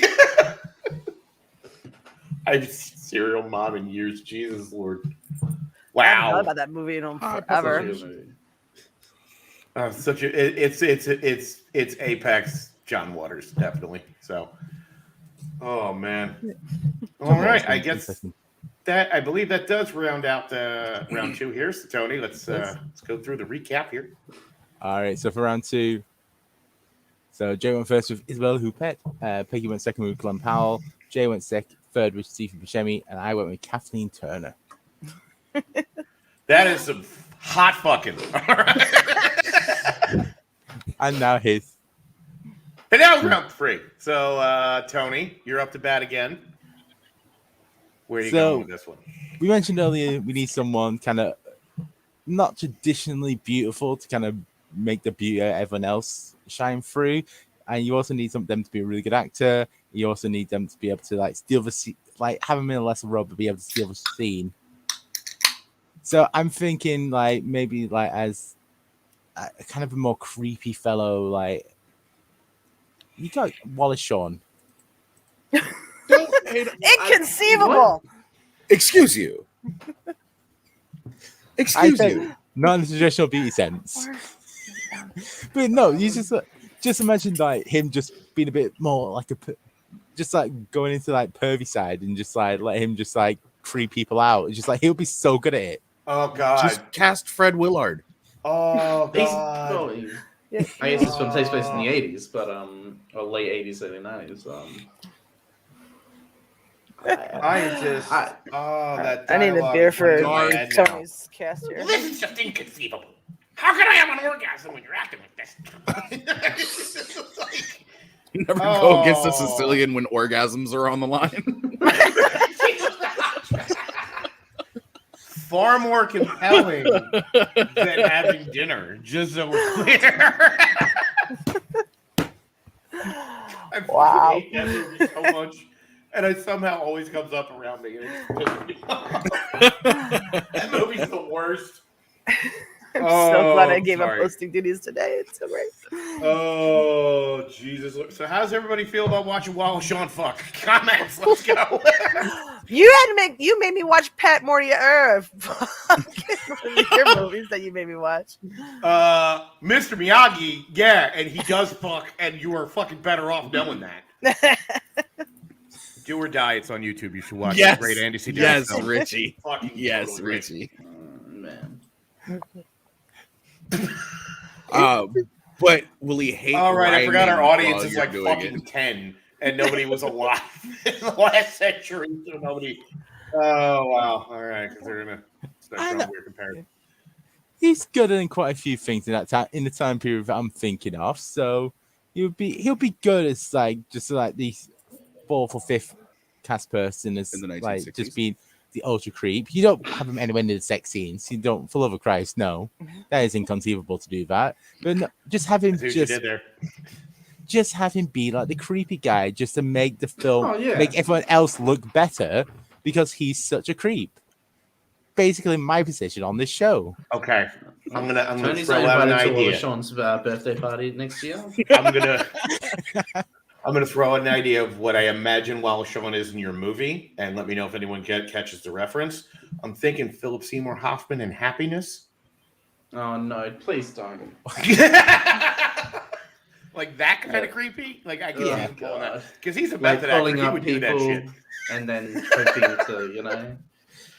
Speaker 7: I've seen Serial Mom in years. Jesus Lord.
Speaker 6: I haven't
Speaker 7: Wow.
Speaker 6: thought about that movie in forever.
Speaker 7: Such a it's Apex John Waters, definitely. So man. All right, I guess that I believe that does round out round two here. So Tony, let's go through the recap here.
Speaker 8: All right, so for round two, so Jay went first with Isabella Huppert, Peggy went second with Glenn Powell, Jay went third with Stephen Buscemi, and I went with Kathleen Turner.
Speaker 7: That is some hot fucking.
Speaker 8: And now his.
Speaker 7: And now round three. So Tony, you're up to bat again. Where are you going with this one?
Speaker 8: We mentioned earlier we need someone kind of not traditionally beautiful to kind of make the beauty of everyone else shine through. And you also need them to be a really good actor. You also need them to be able to like steal the scene, like have them in a lesser role, but be able to steal the scene. So I'm thinking like maybe like as a kind of a more creepy fellow, like you got Wallace Shawn.
Speaker 6: Inconceivable.
Speaker 9: Excuse you. Excuse you.
Speaker 8: Not in the traditional beauty sense. But no, you just imagine like him just being a bit more like just like going into like pervy side and just like let him just like creep people out. It's just like he'll be so good at it.
Speaker 7: Oh God!
Speaker 9: Just cast Fred Willard.
Speaker 7: Oh God!
Speaker 10: I guess this film takes place in the 80s, but or late 80s, early 90s.
Speaker 7: That
Speaker 6: I need a
Speaker 7: dialogue
Speaker 6: beer
Speaker 7: is
Speaker 6: for
Speaker 7: in my head now.
Speaker 6: Tony's cast here.
Speaker 7: This is just inconceivable. How can I have an orgasm when you're acting like this?
Speaker 9: You never go against a Sicilian when orgasms are on the line.
Speaker 7: Far more compelling than having dinner, just so we're clear. I
Speaker 6: Wow.
Speaker 7: hate that movie so much, and it somehow always comes up around me. And it's pissing me off. That movie's the worst.
Speaker 6: I'm so glad I gave up hosting duties today. It's so great.
Speaker 7: Oh, Jesus. So how's everybody feel about watching Wallace Shawn fuck? Comments. Let's go.
Speaker 6: You made me watch Pat Mortimer. Your movies that you made me watch.
Speaker 7: Mr. Miyagi, yeah, and he does fuck, and you are fucking better off knowing that. Do or Die. It's on YouTube. You should watch it. Great Andy C.
Speaker 9: Yes,
Speaker 7: film.
Speaker 9: Richie.
Speaker 7: Fucking
Speaker 9: Yes,
Speaker 7: totally
Speaker 9: Richie.
Speaker 10: Man.
Speaker 9: But will he hate?
Speaker 7: All right, I forgot our
Speaker 9: rhyming
Speaker 7: audience
Speaker 9: while
Speaker 7: is
Speaker 9: you're
Speaker 7: like
Speaker 9: doing
Speaker 7: fucking 10, and nobody was alive in the last century, so nobody. Oh wow! All right, because they're gonna start weird comparison.
Speaker 8: He's good in quite a few things in that time in the time period that I'm thinking of. So he'll be good as just the fourth or fifth cast person as
Speaker 9: In the
Speaker 8: like
Speaker 9: 1960s.
Speaker 8: just being the ultra creep. You don't have him anywhere near the sex scenes. You don't, for love of Christ, no. That is inconceivable to do that. But no, just have him
Speaker 7: See what you did there.
Speaker 8: just have him be like the creepy guy, just to make the film make everyone else look better because he's such a creep. Basically, my position on this show.
Speaker 7: Okay, I'm gonna
Speaker 10: Tony's
Speaker 7: throw
Speaker 10: not
Speaker 7: out an
Speaker 10: invited to
Speaker 7: idea.
Speaker 10: Sean's birthday party next year.
Speaker 7: I'm gonna throw out an idea of what I imagine Wallace Shawn is in your movie, and let me know if anyone catches the reference. I'm thinking Philip Seymour Hoffman in Happiness.
Speaker 10: Oh no! Please don't.
Speaker 7: Like that kind of creepy. Like I can
Speaker 10: Yeah.
Speaker 7: see him that because he's a
Speaker 10: Like
Speaker 7: method actor.
Speaker 10: calling
Speaker 7: He
Speaker 10: up
Speaker 7: would do that
Speaker 10: people
Speaker 7: shit.
Speaker 10: and then hoping to,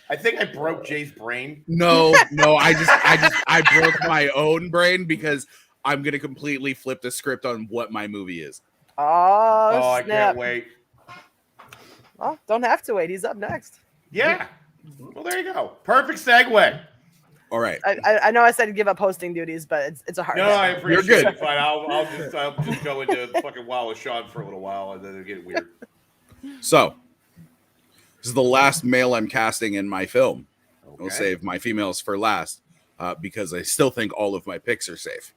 Speaker 7: I think I broke Jay's brain.
Speaker 9: No, I broke my own brain because I'm gonna completely flip the script on what my movie is.
Speaker 6: Oh,
Speaker 7: I
Speaker 6: snap.
Speaker 7: can't wait.
Speaker 6: Well, don't have to wait. He's up next.
Speaker 7: Yeah. Well, there you go. Perfect segue.
Speaker 9: All right.
Speaker 6: I know I said give up hosting duties, but it's a hard.
Speaker 7: No,
Speaker 6: hit.
Speaker 7: I appreciate
Speaker 9: You're good.
Speaker 7: it. Fine. I'll just go into fucking Wallace Shawn for a little while, and then it'll get weird.
Speaker 9: So this is the last male I'm casting in my film. I'll
Speaker 7: Okay.
Speaker 9: save my females for last because I still think all of my picks are safe.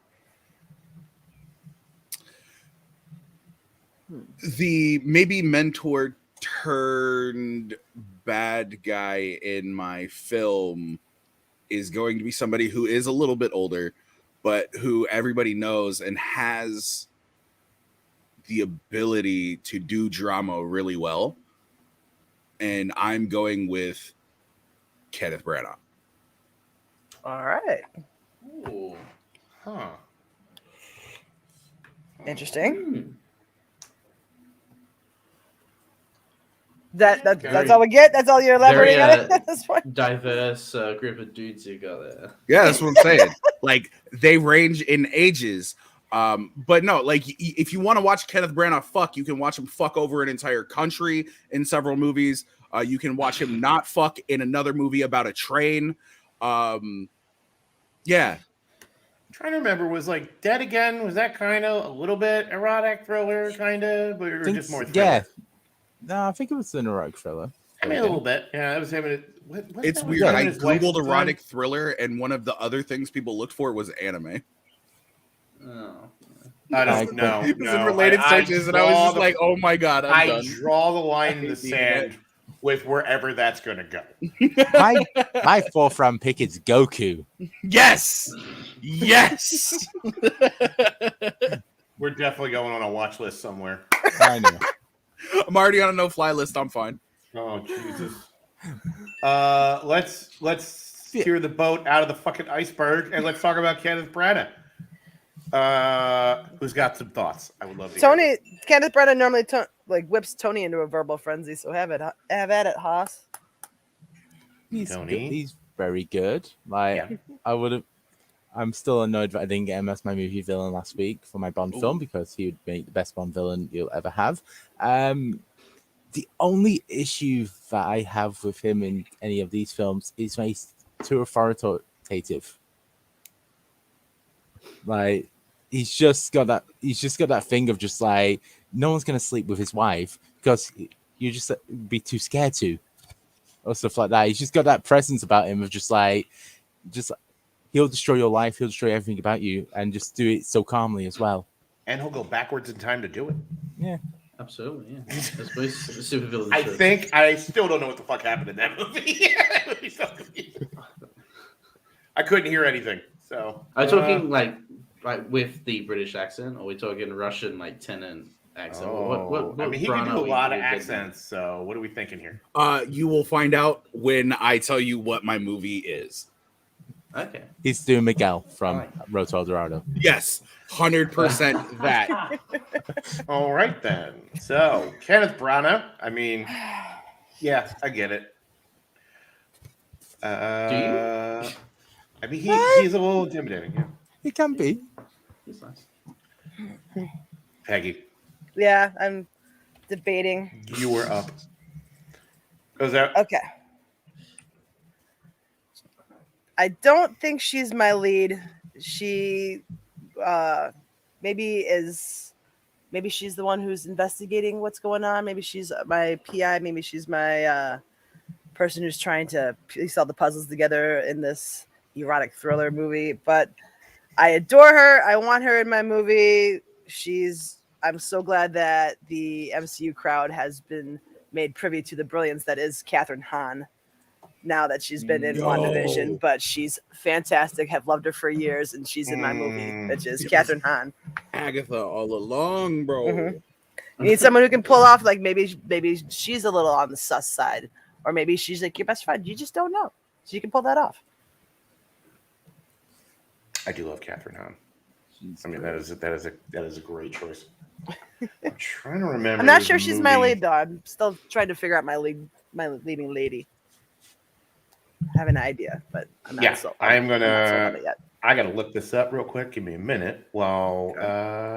Speaker 9: The maybe mentor turned bad guy in my film is going to be somebody who is a little bit older, but who everybody knows and has the ability to do drama really well. And I'm going with Kenneth Branagh.
Speaker 6: All right.
Speaker 10: Ooh.
Speaker 7: Huh.
Speaker 6: Interesting. That's all we get. That's all you're elaborating
Speaker 10: Very,
Speaker 6: on it at this point.
Speaker 10: diverse group of dudes you got there.
Speaker 9: Yeah, that's what I'm saying. Like they range in ages. But no, like if you want to watch Kenneth Branagh fuck, you can watch him fuck over an entire country in several movies. You can watch him not fuck in another movie about a train. Yeah.
Speaker 7: I'm trying to remember, was like Dead Again, was that kind of a little bit erotic thriller, kind of, or just more thriller?
Speaker 8: Yeah. No, I think it was an erotic thriller.
Speaker 7: I mean, a little bit. Yeah, I was having it.
Speaker 9: It's weird. I googled erotic thriller, and one of the other things people looked for was anime.
Speaker 10: Oh.
Speaker 7: I don't know.
Speaker 9: It was in related searches, and I was just like, "Oh my god, I'm done."
Speaker 7: Draw the line in the sand with wherever that's going to go.
Speaker 8: My fourth round pick is Goku.
Speaker 9: Yes, yes.
Speaker 7: We're definitely going on a watch list somewhere.
Speaker 8: I know.
Speaker 9: I'm already on a no-fly list. I'm fine.
Speaker 7: Oh Jesus. Let's steer the boat out of the fucking iceberg and let's talk about Kenneth Branagh. Who's got some thoughts? I would love to.
Speaker 6: Tony, Kenneth Branagh normally whips Tony into a verbal frenzy. So have at it, Haas.
Speaker 8: He's
Speaker 7: Tony?
Speaker 8: good. He's very good. Like I would have. I'm still annoyed that I didn't get him as my movie villain last week for my Bond film because he would make the best Bond villain you'll ever have. The only issue that I have with him in any of these films is when he's too authoritative. Like he's just got that thing of just like no one's gonna sleep with his wife because you just be too scared to, or stuff like that. He's just got that presence about him of just he'll destroy your life, he'll destroy everything about you, and just do it so calmly as well.
Speaker 7: And he'll go backwards in time to do it.
Speaker 8: Yeah.
Speaker 10: Absolutely, yeah. That's super villain.
Speaker 7: I still don't know what the fuck happened in that movie. I couldn't hear anything. So
Speaker 10: are we talking like with the British accent, or are we talking Russian like tenant accent? What
Speaker 7: I mean, he can do a lot of accents. So what are we thinking here?
Speaker 9: You will find out when I tell you what my movie is.
Speaker 10: Okay.
Speaker 8: He's doing Miguel from Road to El Dorado.
Speaker 9: Yes, 100% that.
Speaker 7: All right then. So Kenneth Branagh. I mean, yeah, I get it.
Speaker 10: Do you?
Speaker 7: I mean, he's a little intimidating. Yeah.
Speaker 8: He can be.
Speaker 10: He's nice.
Speaker 7: Peggy,
Speaker 6: Yeah, I'm debating.
Speaker 7: you were up. Was that
Speaker 6: Okay. I don't think she's my lead. She maybe she's the one who's investigating what's going on. Maybe she's my PI. Maybe she's my person who's trying to piece all the puzzles together in this erotic thriller movie. But I adore her. I want her in my movie. I'm so glad that the MCU crowd has been made privy to the brilliance that is Catherine Hahn. Now that she's been in WandaVision, but she's fantastic. Have loved her for years, and she's in my movie, which is Catherine Hahn.
Speaker 9: Agatha all along, bro.
Speaker 6: Mm-hmm. You need someone who can pull off, like maybe she's a little on the sus side, or maybe she's like your best friend. You just don't know. So you can pull that off.
Speaker 7: I do love Catherine Hahn. I mean, that is a great choice. I'm trying to remember.
Speaker 6: I'm not sure she's my lead though. I'm still trying to figure out my leading lady. I have an idea, but I'm not.
Speaker 7: I gotta look this up real quick. Give me a minute. Well,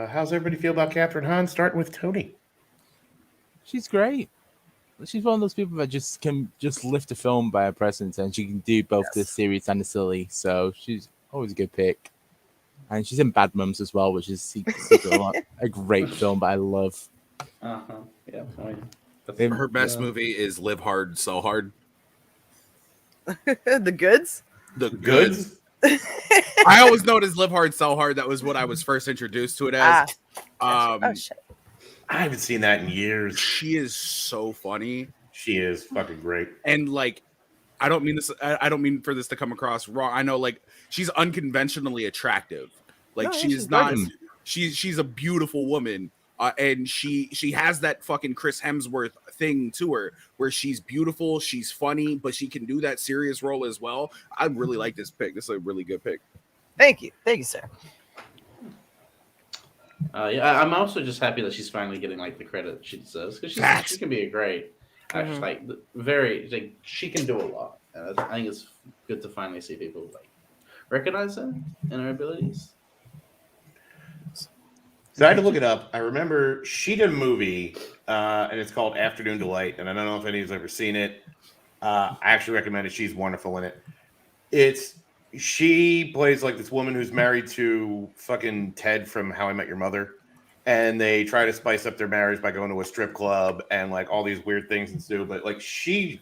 Speaker 7: how's everybody feel about Catherine Hahn? Starting with Tony.
Speaker 8: She's great. She's one of those people that just can lift a film by her presence, and she can do both the serious and the silly. So she's always a good pick. And she's in Bad Mums as well, which is a great film, but I love.
Speaker 10: Yeah.
Speaker 9: Her best movie is Live Hard, Sell Hard.
Speaker 6: The Goods?
Speaker 9: The Goods? I always know it as Live Hard, Sell Hard. That was what I was first introduced to it as.
Speaker 6: Shit.
Speaker 7: I haven't seen that in years.
Speaker 9: She is so funny.
Speaker 7: She is fucking great.
Speaker 9: And like, I don't mean for this to come across wrong. I know like she's unconventionally attractive. Like she's not. She's a beautiful woman. And she has that fucking Chris Hemsworth thing to her where she's beautiful, she's funny, but she can do that serious role as well. I really like this pick. This is a really good pick.
Speaker 6: Thank you, sir.
Speaker 10: Yeah, I'm also just happy that she's finally getting like the credit she deserves because she can be a great, actually, like very like she can do a lot. And I think it's good to finally see people like recognize her and her abilities.
Speaker 7: So I had to look it up. I remember she did a movie, and it's called Afternoon Delight, and I don't know if anyone's ever seen it. I actually recommend it. She's wonderful in it. She plays like this woman who's married to fucking Ted from How I Met Your Mother, and they try to spice up their marriage by going to a strip club and like all these weird things ensue. But like she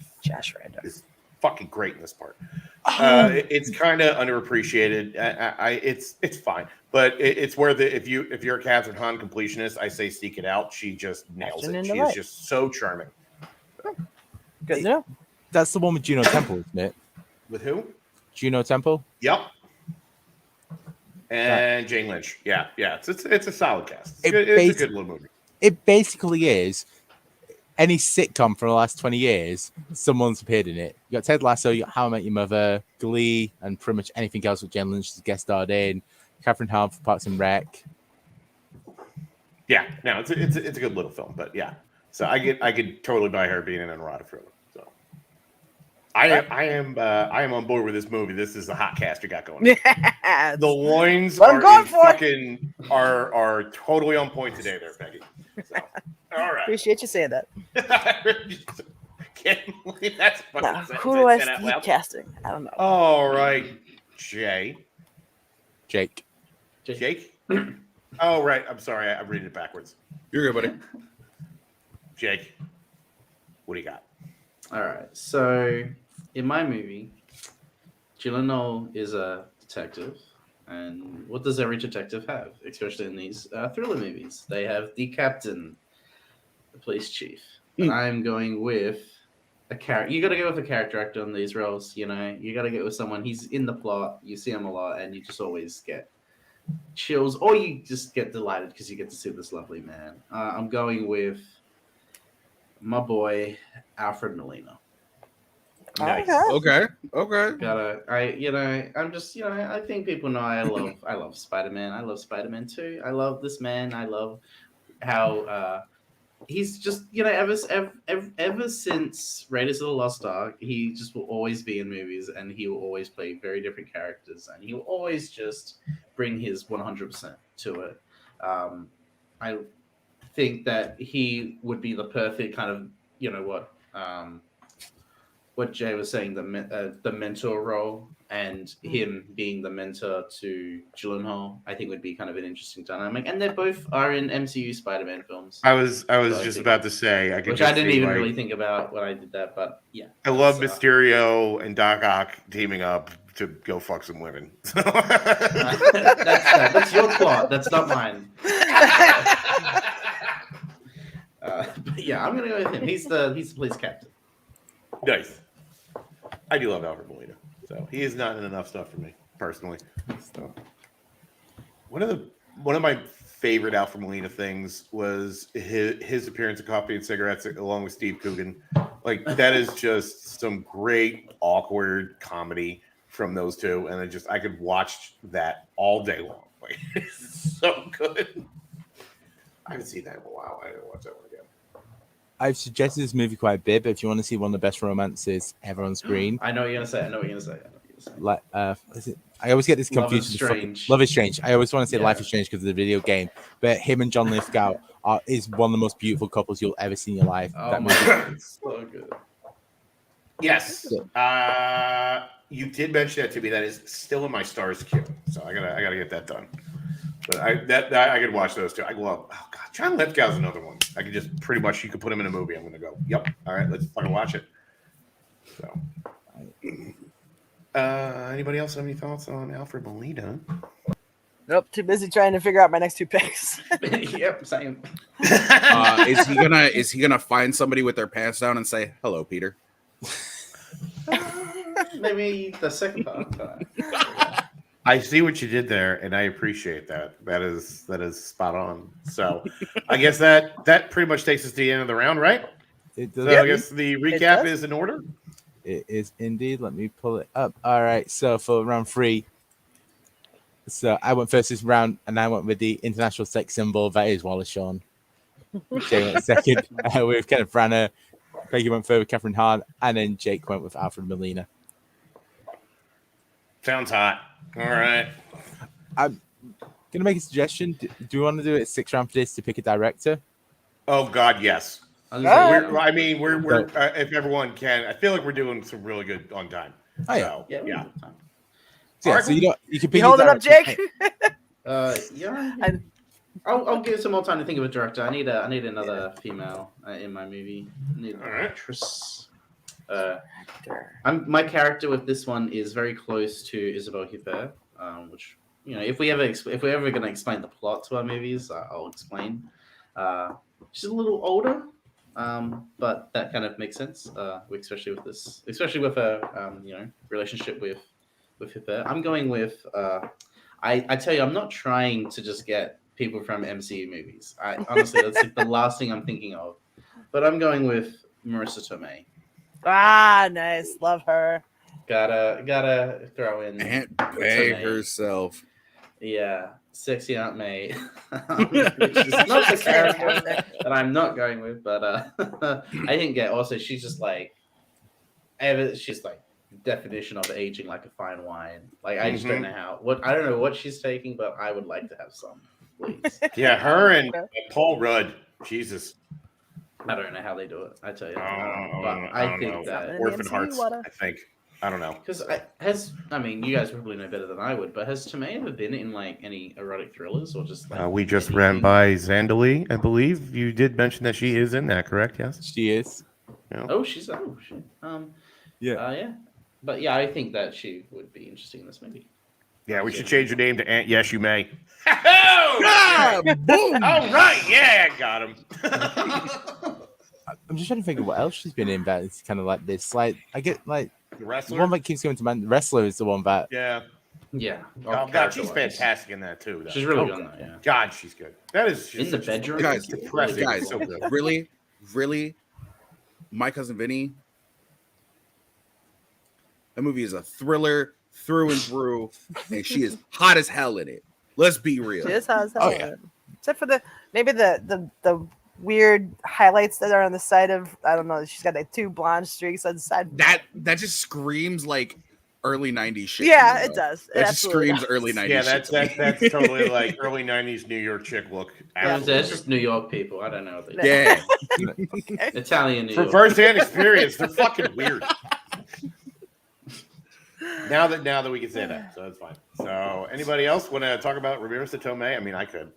Speaker 7: is fucking great in this part. It's kind of underappreciated. It's fine, but it's where if you're a Catherine Hahn completionist, I say seek it out. She just nails it. She is just so charming.
Speaker 6: Good to know.
Speaker 8: That's the one with Juno Temple, isn't it?
Speaker 7: With who?
Speaker 8: Juno Temple.
Speaker 7: Yep. And Jane Lynch. Yeah. It's a solid cast. It's a good little movie.
Speaker 8: It basically is. Any sitcom for the last 20 years, someone's appeared in it. You got Ted Lasso, you got How I Met Your Mother, Glee, and pretty much anything else with Jen Lynch has guest starred in. Catherine Hahn for Parks and Rec.
Speaker 7: Yeah, no, it's a good little film, but yeah. So I could totally buy her being in an erotic thriller. So I am on board with this movie. This is a hot cast you got going.
Speaker 6: Yes.
Speaker 7: The loins
Speaker 6: What I'm
Speaker 7: are
Speaker 6: going
Speaker 7: in
Speaker 6: for.
Speaker 7: fucking are totally on point today, there, Peggy. So, all right.
Speaker 6: Appreciate you saying that.
Speaker 7: Can't believe that's fucking
Speaker 6: Now,
Speaker 7: said-
Speaker 6: who do I
Speaker 7: said out
Speaker 6: keep
Speaker 7: loud.
Speaker 6: casting? I don't know.
Speaker 7: All right, Jake.
Speaker 8: Jake.
Speaker 7: Jake. Oh right. I'm sorry. I'm reading it backwards.
Speaker 9: You're good, buddy.
Speaker 7: Jake. What do you got?
Speaker 10: All right. So in my movie, Gyllenhaal is a detective, and what does every detective have, especially in these thriller movies? They have the captain, the police chief. And I'm going with a character. You got to go with a character actor on these roles. You know, you got to get with someone. He's in the plot. You see him a lot, and you just always get chills, or you just get delighted because you get to see this lovely man. I'm going with my boy Alfred Molina.
Speaker 7: Nice.
Speaker 9: Okay.
Speaker 10: I think people know I love Spider-Man. I love Spider-Man 2. I love this man. I love how he's just, ever since Raiders of the Lost Ark, he just will always be in movies, and he will always play very different characters, and he will always just bring his 100% to it. I think that he would be the perfect kind of, what Jay was saying, the mentor role, and him being the mentor to Gyllenhaal, I think would be kind of an interesting dynamic. And they both are in MCU Spider-Man films.
Speaker 7: I was just about to say, I
Speaker 10: didn't even really think about when I did that, but yeah.
Speaker 7: I love Mysterio and Doc Ock teaming up to go fuck some women.
Speaker 10: That's your plot. That's not mine. But yeah, I'm gonna go with him. He's the police captain.
Speaker 7: Nice. I do love Alfred Molina, so he is not in enough stuff for me personally. So, one of my favorite Alfred Molina things was his appearance in Coffee and Cigarettes along with Steve Coogan. Like, that is just some great awkward comedy from those two, and I could watch that all day long. Like, it's so good. I haven't seen that in a while. I didn't watch that one again.
Speaker 8: I've suggested this movie quite a bit, but if you want to see one of the best romances ever on screen,
Speaker 10: I know what you're gonna say.
Speaker 8: Like, I always get this confused. Love is Strange. I always want to say Life is Strange because of the video game, but him and John Lithgow is one of the most beautiful couples you'll ever see in your life.
Speaker 10: Oh
Speaker 8: That
Speaker 10: my
Speaker 8: movie.
Speaker 10: God, it's so good.
Speaker 7: Yes. You did mention that to me. That is still in my stars queue, so I gotta get that done. But I could watch those two. I love. Oh God, John Lithgow's another one. I could just pretty much, you could put him in a movie. I'm gonna go. Yep. All right, let's fucking watch it. So, anybody else have any thoughts on Alfred Molina?
Speaker 6: Nope, too busy trying to figure out my next two picks.
Speaker 10: Yep, same.
Speaker 9: Is he gonna find somebody with their pants down and say, "Hello, Peter"?
Speaker 10: Maybe the second part.
Speaker 7: I see what you did there, and I appreciate that. That is spot on. So, I guess that pretty much takes us to the end of the round, right?
Speaker 8: It
Speaker 7: So
Speaker 8: does.
Speaker 7: I guess the recap is in order.
Speaker 8: It is indeed. Let me pull it up. All right. So for round 3, so I went first this round, and I went with the international sex symbol that is Wallace Shawn. Jay went second with Kenneth Branagh. Peggy went third with Catherine Hahn, and then Jake went with Alfred Molina.
Speaker 7: Sounds hot. All right.
Speaker 8: I'm gonna make a suggestion. Do you want to do it 6 round for this to pick a director?
Speaker 7: Oh God, yes.
Speaker 6: Oh.
Speaker 7: We're if everyone can. I feel like we're doing some really good on time.
Speaker 8: Oh, yeah.
Speaker 7: So,
Speaker 10: Yeah.
Speaker 7: yeah.
Speaker 8: So, so you can pick.
Speaker 6: You holding up, Jake?
Speaker 10: Yeah. I'll give some more time to think of a director. I need another female in my movie. I need an actress. My character with this one is very close to Isabelle Huppert, which, if we're ever going to explain the plot to our movies, I'll explain. She's a little older, but that kind of makes sense, especially with her relationship with Huppert. I'm going with. I tell you, I'm not trying to just get people from MCU movies. Honestly, that's like the last thing I'm thinking of. But I'm going with Marissa Tomei.
Speaker 6: Ah, nice. Love her.
Speaker 10: Gotta throw in
Speaker 9: Aunt May herself.
Speaker 10: Yeah, sexy Aunt May. Which is not the character that I'm not going with, but I didn't get. Also, she's just like she's like definition of aging like a fine wine. Like I just don't know I don't know what she's taking, but I would like to have some, please.
Speaker 7: Yeah, her and Paul Rudd. Jesus.
Speaker 10: I don't know how they do it. I tell you, but
Speaker 7: I
Speaker 10: think that
Speaker 7: Orphan Hearts. I think. I don't know.
Speaker 10: Because you guys probably know better than I would, but has Tomei ever been in like any erotic thrillers or just like?
Speaker 1: We just ran by Zandali, I believe. You did mention that she is in that, correct? Yes,
Speaker 8: she is.
Speaker 1: Yeah.
Speaker 10: Oh, she's shit. Yeah. But yeah, I think that she would be interesting in this movie.
Speaker 7: Yeah, we should change her name to Aunt Yes You May.
Speaker 8: Boom!
Speaker 7: All right, yeah, got him.
Speaker 8: I'm just trying to think of what else she's been in that it's kind of like this. Like I get like
Speaker 7: The Wrestler.
Speaker 8: the one that keeps going to mind. The Wrestler is the one that.
Speaker 7: Yeah.
Speaker 10: Oh,
Speaker 7: God, she's fantastic in that too. Though.
Speaker 10: She's really good in that. Yeah.
Speaker 7: God, she's good. That is just
Speaker 10: in the bedroom.
Speaker 9: Guys,
Speaker 7: depressing.
Speaker 9: guys,
Speaker 7: So good.
Speaker 9: really, My Cousin Vinny. That movie is a thriller through and through, and she is hot as hell in it. Let's be real.
Speaker 6: She is hot as hell. Except for the weird highlights that are on the side of, I don't know, she's got like 2 blonde streaks on the side.
Speaker 9: That just screams like early 90s shit.
Speaker 6: Yeah, it does.
Speaker 9: That just screams early 90s
Speaker 7: Yeah,
Speaker 9: shit.
Speaker 7: that's totally like early 90s New York chick look.
Speaker 10: It's just New York people. I don't know what they do.
Speaker 9: Yeah.
Speaker 10: Italian New
Speaker 7: From
Speaker 10: York.
Speaker 7: first-hand experience, they're fucking weird. Now that we can say that, so that's fine. So, anybody else want to talk about Marisa Tomei? I mean, I could.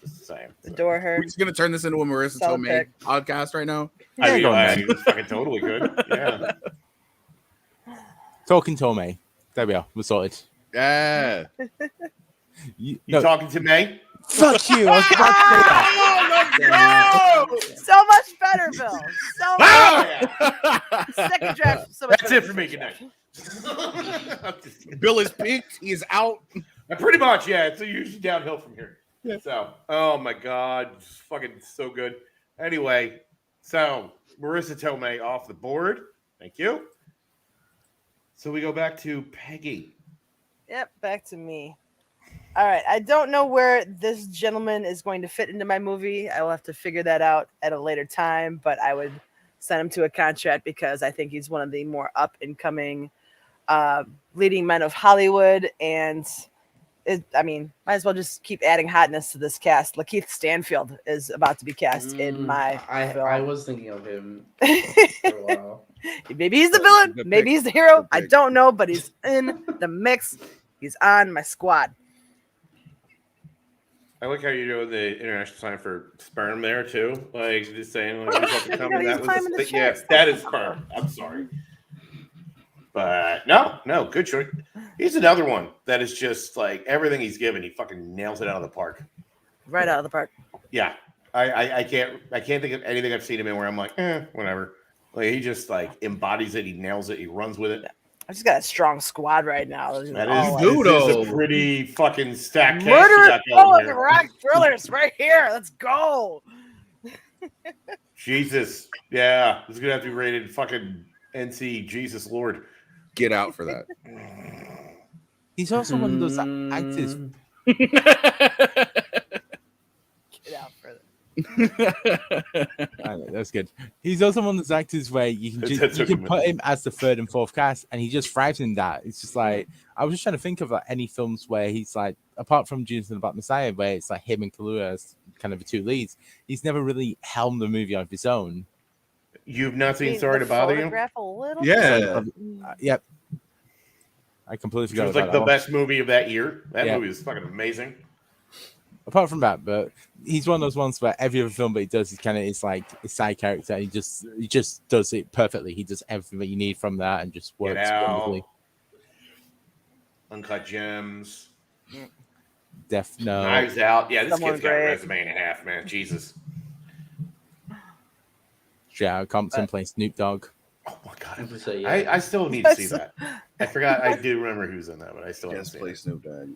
Speaker 7: Just saying.
Speaker 6: Adore her.
Speaker 9: We're just gonna turn this into a Marisa Tomei podcast right now.
Speaker 7: I mean, fucking totally good. Yeah.
Speaker 8: Talking Tomei. There we are. We're sorted.
Speaker 9: Yeah.
Speaker 7: You talking to me?
Speaker 8: Fuck you. I was about to say that.
Speaker 6: So much better, Bill. So much better. Second draft. So much
Speaker 7: That's
Speaker 6: better.
Speaker 7: it for me. Good night.
Speaker 9: Bill is peaked. He is out.
Speaker 7: Pretty much, yeah. It's usually downhill from here. Yeah. So, oh my God, just fucking so good. Anyway, so Marisa Tomei off the board. Thank you. So we go back to Peggy.
Speaker 6: Yep, back to me. All right. I don't know where this gentleman is going to fit into my movie. I will have to figure that out at a later time, but I would send him to a contract because I think he's one of the more up and coming leading men of Hollywood. And might as well just keep adding hotness to this cast. Lakeith Stanfield is about to be cast in my film.
Speaker 10: I was thinking of him for a while.
Speaker 6: Maybe he's the villain. Maybe he's the hero. I don't know, but he's in the mix. He's on my squad.
Speaker 7: I like how you do the international sign for sperm there too. Like just saying, like, that is sperm. I'm sorry, but no, good choice. He's another one that is just like everything he's given, he fucking nails it out of the park.
Speaker 6: Right out of the park.
Speaker 7: Yeah, I can't think of anything I've seen him in where I'm like, whatever. Like he just like embodies it, he nails it, he runs with it.
Speaker 6: I just got a strong squad right now.
Speaker 7: That is a pretty fucking stacked cast.
Speaker 6: Murderous Poets and Rock Thrillers right here. Let's go.
Speaker 7: Jesus. Yeah. This is going to have to be rated fucking NC Jesus Lord.
Speaker 9: Get out for that.
Speaker 8: He's also one of those actors.
Speaker 6: Get out for that.
Speaker 8: That's good. He's also one of those actors where you can put him as the third and fourth cast, and he just thrives in that. It's just like I was just trying to think of like any films where he's like, apart from Judas and the Black Messiah, where it's like him and Kaluuya as kind of the 2 leads. He's never really helmed the movie on his own.
Speaker 7: You've not seen Sorry to Bother You?
Speaker 6: A little
Speaker 8: Yeah. Yep. I completely forgot.
Speaker 7: It was like the best movie of that year. That movie is fucking amazing.
Speaker 8: Apart from that, but he's one of those ones where every other film that he does, it's like a side character. He just does it perfectly. He does everything that you need from that and just works wonderfully.
Speaker 7: Uncut Gems.
Speaker 8: Death Note.
Speaker 7: Knives Out. Yeah, this kid's got a resume and a half, man. Jesus.
Speaker 8: Yeah, Compton playing Snoop Dogg.
Speaker 7: Oh my God. I still need to see that. I forgot. I do remember who's in that, but I still haven't seen it.
Speaker 9: Snoop Dogg.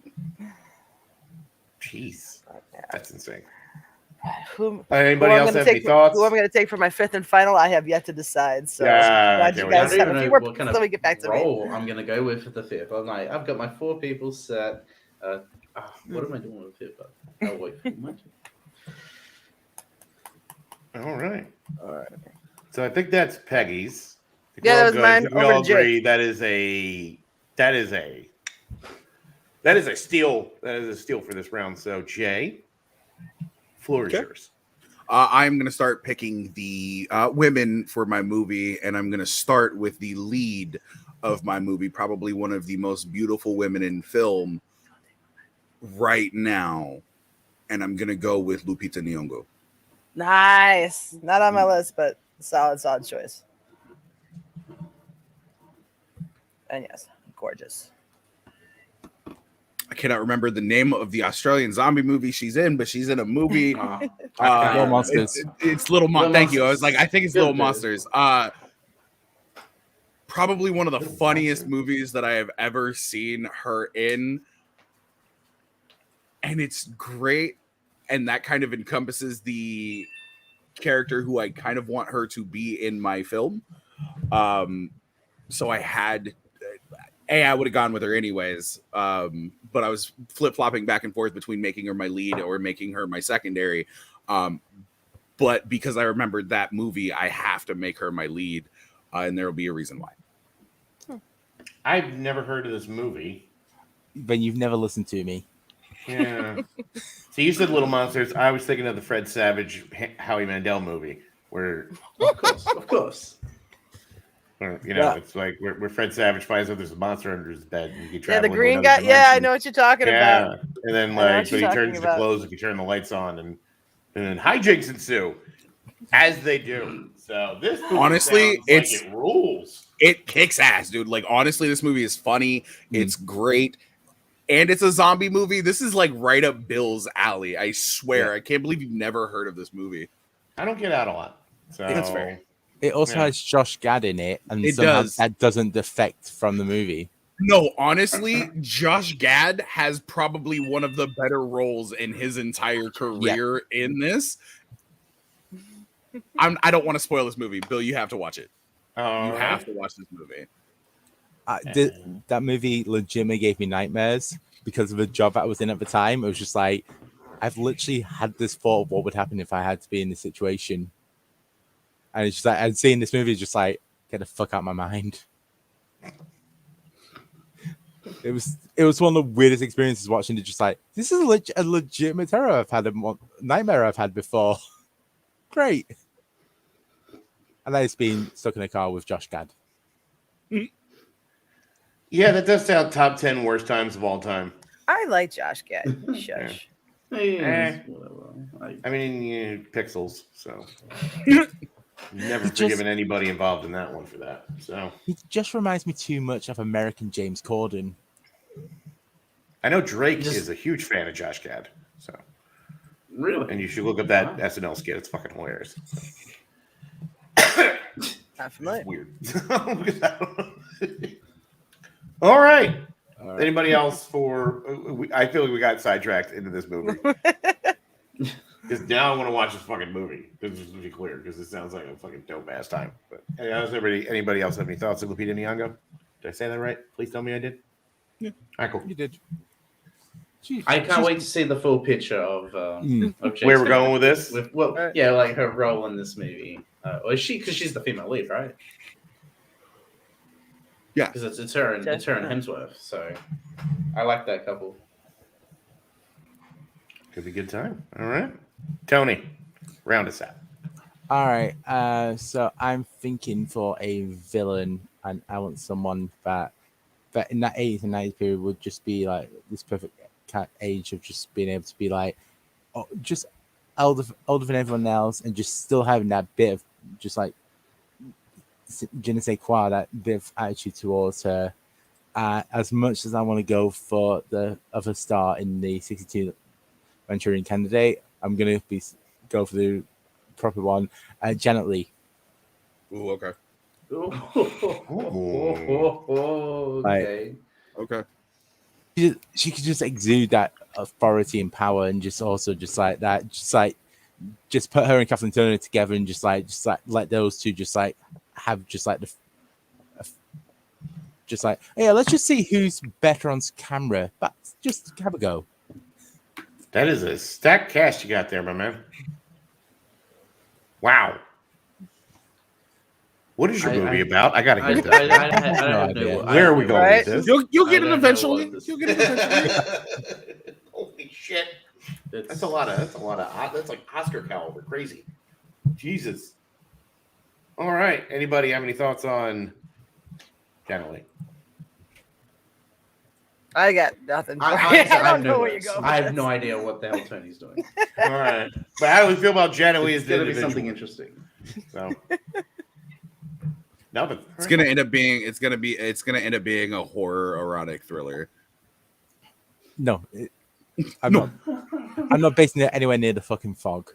Speaker 7: Jeez. That's insane.
Speaker 6: Anybody else have any thoughts? Who I'm going to take for my 5th and final, I have yet to decide. So glad you guys have a few more pieces. Let me get back to me.
Speaker 10: I'm going to go with for the 5th. I'm like, I've got my 4 people set. What am I doing with the 5th? I'll wait for my
Speaker 7: All right. So I think that's Peggy's.
Speaker 6: Yeah, that was
Speaker 7: good.
Speaker 6: mine.
Speaker 7: We
Speaker 6: Over
Speaker 7: all
Speaker 6: to Jay.
Speaker 7: agree that is a steal. That is a steal for this round. So Jay, floor is
Speaker 9: Okay.
Speaker 7: yours.
Speaker 9: I'm going to start picking the women for my movie, and I'm going to start with the lead of my movie, probably one of the most beautiful women in film right now, and I'm going to go with Lupita Nyong'o.
Speaker 6: Nice. Not on my list, but solid choice. And yes, gorgeous.
Speaker 9: I cannot remember the name of the Australian zombie movie she's in, but she's in a movie.
Speaker 8: Little Monsters.
Speaker 9: It's Little Monsters. Thank you. I was like, I think it's
Speaker 10: Good
Speaker 9: Little
Speaker 10: bit.
Speaker 9: Monsters. Probably one of the funniest movies that I have ever seen her in. And it's great. And that kind of encompasses the character who I kind of want her to be in my film. So I had... I would have gone with her anyways, but I was flip-flopping back and forth between making her my lead or making her my secondary. But because I remembered that movie, I have to make her my lead, and there will be a reason why.
Speaker 7: I've never heard of this movie.
Speaker 8: Then you've never listened to me.
Speaker 7: Yeah. So you said Little Monsters. I was thinking of the Fred Savage, Howie Mandel movie, where,
Speaker 10: Of course.
Speaker 7: it's like where Fred Savage finds out there's a monster under his bed. And he can
Speaker 6: Yeah,
Speaker 7: travel
Speaker 6: the
Speaker 7: into
Speaker 6: green
Speaker 7: another
Speaker 6: guy. Yeah, I
Speaker 7: dimension.
Speaker 6: know what you're talking
Speaker 7: Yeah,
Speaker 6: about.
Speaker 7: and then
Speaker 6: I know what
Speaker 7: but he
Speaker 6: you're
Speaker 7: turns
Speaker 6: talking
Speaker 7: to
Speaker 6: about.
Speaker 7: clothes if you turn the lights on, and then hijinks ensue, as they do. So this movie
Speaker 9: Honestly,
Speaker 7: sounds like it rules.
Speaker 9: It kicks ass, dude. Like, honestly, this movie is funny. It's great. And it's a zombie movie. This is like right up Bill's alley. I swear. I can't believe you've never heard of this movie.
Speaker 7: I don't get out a lot. So
Speaker 9: That's fair.
Speaker 8: It also has Josh Gad in it, and
Speaker 9: It
Speaker 8: somehow
Speaker 9: does.
Speaker 8: that doesn't defect from the movie.
Speaker 9: No, honestly, Josh Gad has probably one of the better roles in his entire career in this. I don't want to spoil this movie. Bill, you have to watch it. You have to watch this movie.
Speaker 8: That movie legitimately gave me nightmares because of the job I was in at the time. It was just like, I've literally had this thought of what would happen if I had to be in this situation. And it's just like, and seeing this movie is just like, get the fuck out of my mind. It was one of the weirdest experiences watching it. Just like, this is a legitimate terror I've had, nightmare I've had before. Great. And that is being stuck in a car with Josh Gad.
Speaker 7: Yeah, that does sound top 10 worst times of all time.
Speaker 6: I like Josh Gad. Shush.
Speaker 7: I mean, pixels. So never forgiven anybody involved in that one for that. So
Speaker 8: he just reminds me too much of American James Corden.
Speaker 7: I know Drake is a huge fan of Josh Gad. So
Speaker 10: really,
Speaker 7: and you should look up that SNL skit. It's fucking hilarious.
Speaker 6: Not familiar.
Speaker 7: Weird. All right. Anybody else I feel like we got sidetracked into this movie. Because now I want to watch this fucking movie. Just to be clear, because it sounds like a fucking dope ass time. But anybody else have any thoughts on Lupita Nyong'o? Did I say that right? Please tell me I did.
Speaker 8: Yeah.
Speaker 7: All right, cool.
Speaker 8: You did.
Speaker 10: I can't wait to see the full picture of
Speaker 7: where we're going with this.
Speaker 10: Like her role in this movie. Or is she? Because she's the female lead, right?
Speaker 9: Yeah,
Speaker 10: because it's her and Hemsworth. So I like that couple.
Speaker 7: Could be a good time. All right, Tony, round us out.
Speaker 8: All right. So I'm thinking for a villain, and I want someone that in that 80s and 90s period would just be like this perfect age of just being able to be like, just older than everyone else, and just still having that bit of just like je ne sais quoi, that bit of attitude towards her. As much as I want to go for the other star in the 62 Manchurian Candidate, I'm gonna go for the proper one, Janet Leigh.
Speaker 9: Ooh, okay.
Speaker 10: Okay.
Speaker 9: Okay.
Speaker 8: She could just exude that authority and power, and just also just like that, just put her and Kathleen Turner together, and just like let those two just like have just like yeah, let's just see who's better on camera, but just have a go.
Speaker 7: That is a stacked cast you got there, my man. Wow. What is your movie about? I gotta
Speaker 10: I
Speaker 7: hear
Speaker 10: don't
Speaker 7: that.
Speaker 10: know what-
Speaker 7: Where are we going
Speaker 6: Right?
Speaker 7: with this?
Speaker 11: You'll
Speaker 10: I
Speaker 11: get it
Speaker 10: don't know
Speaker 11: eventually.
Speaker 10: what this
Speaker 11: You'll get it eventually.
Speaker 7: Holy shit!
Speaker 10: It's-
Speaker 7: That's like Oscar caliber, crazy. Jesus. All right. Anybody have any thoughts on Janelle?
Speaker 6: I got nothing. For
Speaker 10: I,
Speaker 6: you.
Speaker 10: honestly,
Speaker 6: I don't
Speaker 10: I
Speaker 6: know where you're going.
Speaker 10: I
Speaker 6: with
Speaker 10: have no
Speaker 6: this.
Speaker 10: idea what the hell Tony's doing.
Speaker 7: All right. But how do we feel about Janelle as
Speaker 10: It's
Speaker 7: the
Speaker 10: gonna be
Speaker 7: individual?
Speaker 10: something interesting.
Speaker 7: So. No, but
Speaker 9: It's gonna end up being a horror erotic thriller.
Speaker 8: No, I'm not. I'm not basing it anywhere near the fucking fog.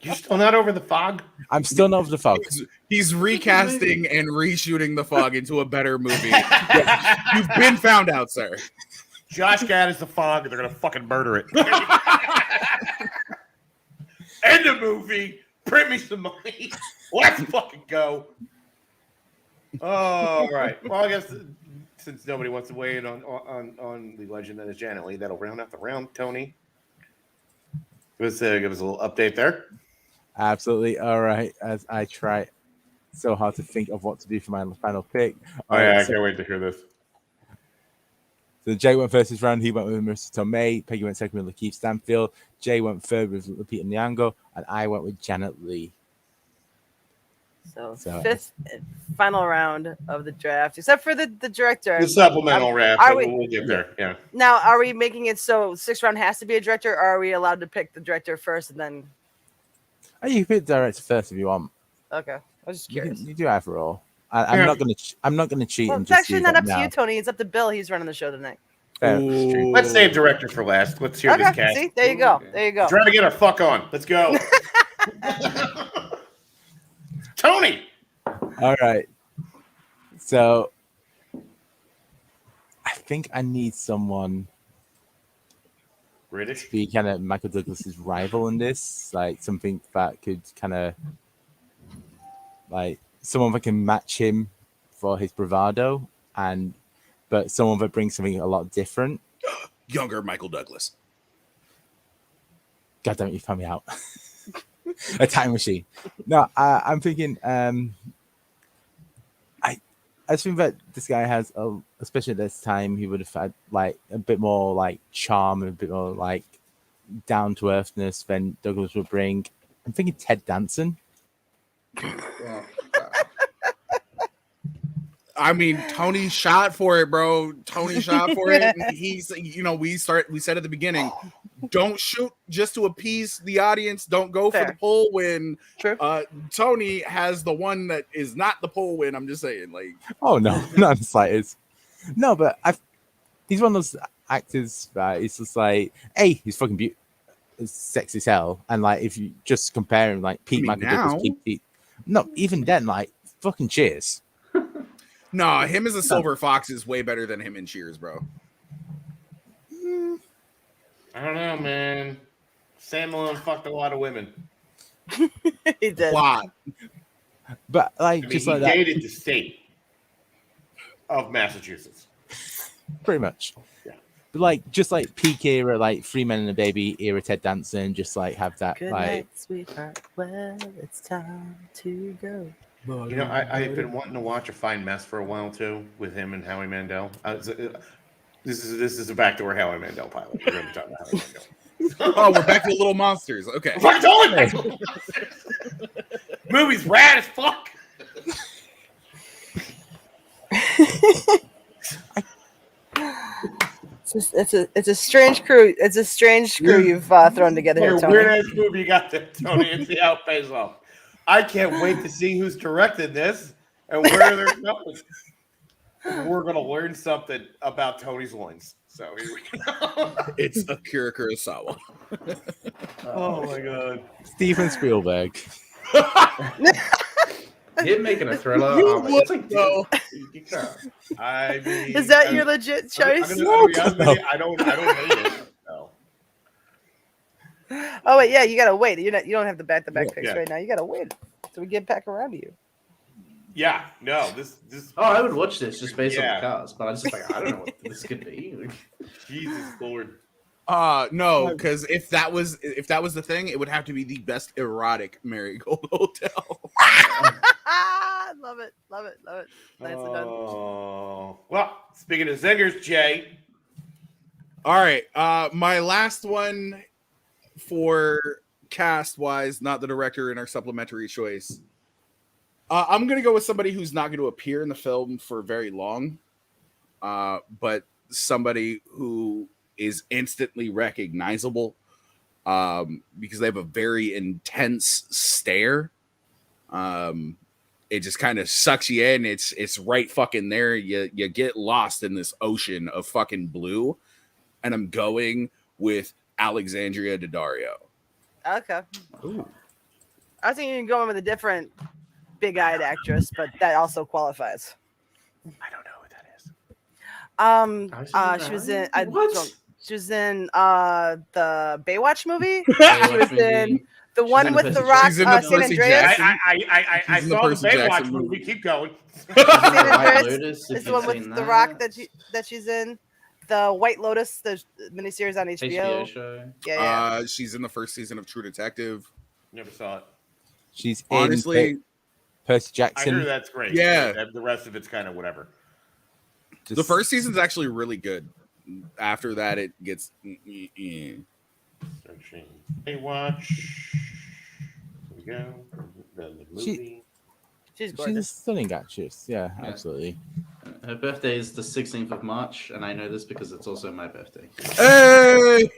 Speaker 7: You're still not over the fog?
Speaker 8: I'm still not over the fog.
Speaker 9: He's recasting and reshooting the fog into a better movie. Yes, you've been found out, sir.
Speaker 1: Josh Gad is the fog, and they're gonna fucking murder it.
Speaker 7: End the movie. Print me some money. Let's fucking go. All right. Well, I guess since nobody wants to weigh in on the legend that is Janet Leigh, that'll round out the round. Tony, give us a little update there.
Speaker 8: Absolutely. All right. As I try so hard to think of what to do for my final pick.
Speaker 7: Oh,
Speaker 8: All
Speaker 7: yeah,
Speaker 8: right,
Speaker 7: I can't wait to hear this.
Speaker 8: So Jay went first this round. He went with Marissa Tomei. Peggy went second with Lakeith Stanfield. Jay went third with Lupita Nyong'o, and I went with Janet Leigh.
Speaker 6: So
Speaker 8: So-
Speaker 6: fifth and final round of the draft, except for the director.
Speaker 7: The supplemental round.
Speaker 6: Are
Speaker 7: We'll get there. Yeah.
Speaker 6: Now, are we making it so sixth round has to be a director, or are we allowed to pick the director first and then?
Speaker 8: Oh, you can pick the director first if you want.
Speaker 6: Okay, I was just
Speaker 8: You,
Speaker 6: curious.
Speaker 8: can, you do either or. I'm
Speaker 7: Yeah.
Speaker 8: not gonna. I'm not gonna cheat.
Speaker 6: Well,
Speaker 8: and
Speaker 6: it's
Speaker 8: just
Speaker 6: actually
Speaker 8: do
Speaker 6: not
Speaker 8: that
Speaker 6: up to
Speaker 8: now.
Speaker 6: you, Tony. It's up to Bill. He's running the show tonight.
Speaker 8: Fair.
Speaker 7: Let's save director for last. Let's hear this
Speaker 6: Okay,
Speaker 7: cast.
Speaker 6: see, there you go. There you go.
Speaker 7: Trying to get our fuck on. Let's go. Tony.
Speaker 8: All right. So I think I need someone
Speaker 7: British.
Speaker 8: to be kind of Michael Douglas's rival in this, like something that could kind of like someone that can match him for his bravado, but someone that brings something a lot different.
Speaker 9: Younger Michael Douglas.
Speaker 8: God damn it, you found me out. A time machine. No, I'm thinking. I think that this guy has, especially at this time, he would have had like a bit more like charm and a bit more like down to earthness than Douglas would bring. I'm thinking Ted Danson.
Speaker 9: I mean, Tony shot for it, bro. Tony shot for it. And he's, we said at the beginning, don't shoot just to appease the audience. Don't go for the poll win.
Speaker 6: True.
Speaker 9: Tony has the one that is not the poll win. I'm just saying, like.
Speaker 8: Oh no, not in the slightest. No, but he's one of those actors that he's just like, hey, he's fucking beautiful, sexy as hell, and like if you just compare him, like Pete Michael Douglas, Pete, no, even then, like fucking Cheers.
Speaker 9: No, him as a silver fox is way better than him in Cheers, bro.
Speaker 7: I don't know, man. Sam Malone fucked a lot of women.
Speaker 6: He did.
Speaker 9: Plot.
Speaker 8: But like
Speaker 7: I mean,
Speaker 8: just
Speaker 7: he
Speaker 8: like that,
Speaker 7: dated the state of Massachusetts.
Speaker 8: pretty much.
Speaker 7: Yeah.
Speaker 8: But like just like peak era, like Three Men and a Baby era, Ted Danson, just like have that
Speaker 6: Good
Speaker 8: like.
Speaker 6: night, sweetheart. Well, it's time to go.
Speaker 7: You know, I've been wanting to watch A Fine Mess for a while too, with him and Howie Mandel. This is a backdoor Howie Mandel pilot. We're going to talk about Howie Mandel.
Speaker 9: Oh, we're back to Little Monsters. Okay.
Speaker 7: Fuck, totally. Movie's rad as fuck.
Speaker 6: It's a strange crew. It's a strange crew you've thrown together here, Tony.
Speaker 7: Weird ass movie you got there, Tony, and see how it pays off. I can't wait to see who's directed this and where they're going. We're gonna learn something about Tony's loins. So here we go.
Speaker 9: It's Akira Kurosawa.
Speaker 7: Oh my god.
Speaker 8: Steven Spielberg.
Speaker 10: Him making a thriller.
Speaker 9: You
Speaker 10: oh my-
Speaker 9: would,
Speaker 10: it's like,
Speaker 9: though.
Speaker 10: dude,
Speaker 7: I mean,
Speaker 6: Is that your legit choice?
Speaker 7: I'm gonna be honest with you, I don't hate it. No.
Speaker 6: Oh wait, yeah, you gotta wait. You don't have the back-to-back picks
Speaker 7: Yeah.
Speaker 6: right now. You gotta wait till we get back around to you.
Speaker 7: Yeah, no, this.
Speaker 10: Oh, I would watch this just based on
Speaker 7: Yeah.
Speaker 10: the cast, but I was just like, I don't know what this could be.
Speaker 7: Jesus Lord.
Speaker 11: No, because if that was the thing, it would have to be the best erotic Marigold Hotel.
Speaker 6: Love it. Nicely done.
Speaker 7: Oh, well, speaking of zingers, Jay.
Speaker 11: All right, my last one for cast wise, not the director in our supplementary choice. I'm gonna go with somebody who's not going to appear in the film for very long, but somebody who is instantly recognizable because they have a very intense stare. It just kind of sucks you in. It's right fucking there. You get lost in this ocean of fucking blue. And I'm going with Alexandria Daddario.
Speaker 6: Okay. I think you can go in with a different big-eyed actress, but that also qualifies.
Speaker 7: I don't know who that is.
Speaker 6: She was in.
Speaker 10: What?
Speaker 6: She was in the Baywatch movie. She was in the one with The Rock,
Speaker 11: She's in the
Speaker 6: San
Speaker 11: Percy
Speaker 6: Andreas.
Speaker 11: Jackson.
Speaker 7: I
Speaker 11: She's in the
Speaker 7: saw the
Speaker 11: Percy
Speaker 7: Baywatch
Speaker 11: Jackson
Speaker 7: movie.
Speaker 11: movie.
Speaker 7: Keep going.
Speaker 6: San
Speaker 10: White
Speaker 6: Andreas
Speaker 10: Lotus, if
Speaker 6: is the
Speaker 10: you've
Speaker 6: one with
Speaker 10: seen
Speaker 6: The
Speaker 10: that.
Speaker 6: Rock that she's in. The White Lotus, the miniseries on HBO.
Speaker 10: HBO show.
Speaker 6: Yeah.
Speaker 11: She's in the first season of True Detective.
Speaker 7: Never saw it.
Speaker 8: She's
Speaker 11: Honestly,
Speaker 8: in Percy
Speaker 7: I
Speaker 8: Jackson.
Speaker 7: hear that's great.
Speaker 11: Yeah.
Speaker 7: The rest of it's kind of whatever.
Speaker 11: the first season's actually really good. After that, it gets.
Speaker 7: Searching Baywatch. Here we go. The movie.
Speaker 6: She's
Speaker 8: She's a
Speaker 6: gorgeous.
Speaker 8: stunning actress. Yeah, absolutely.
Speaker 10: Her birthday is the 16th of March, and I know this because it's also my birthday.
Speaker 11: Hey!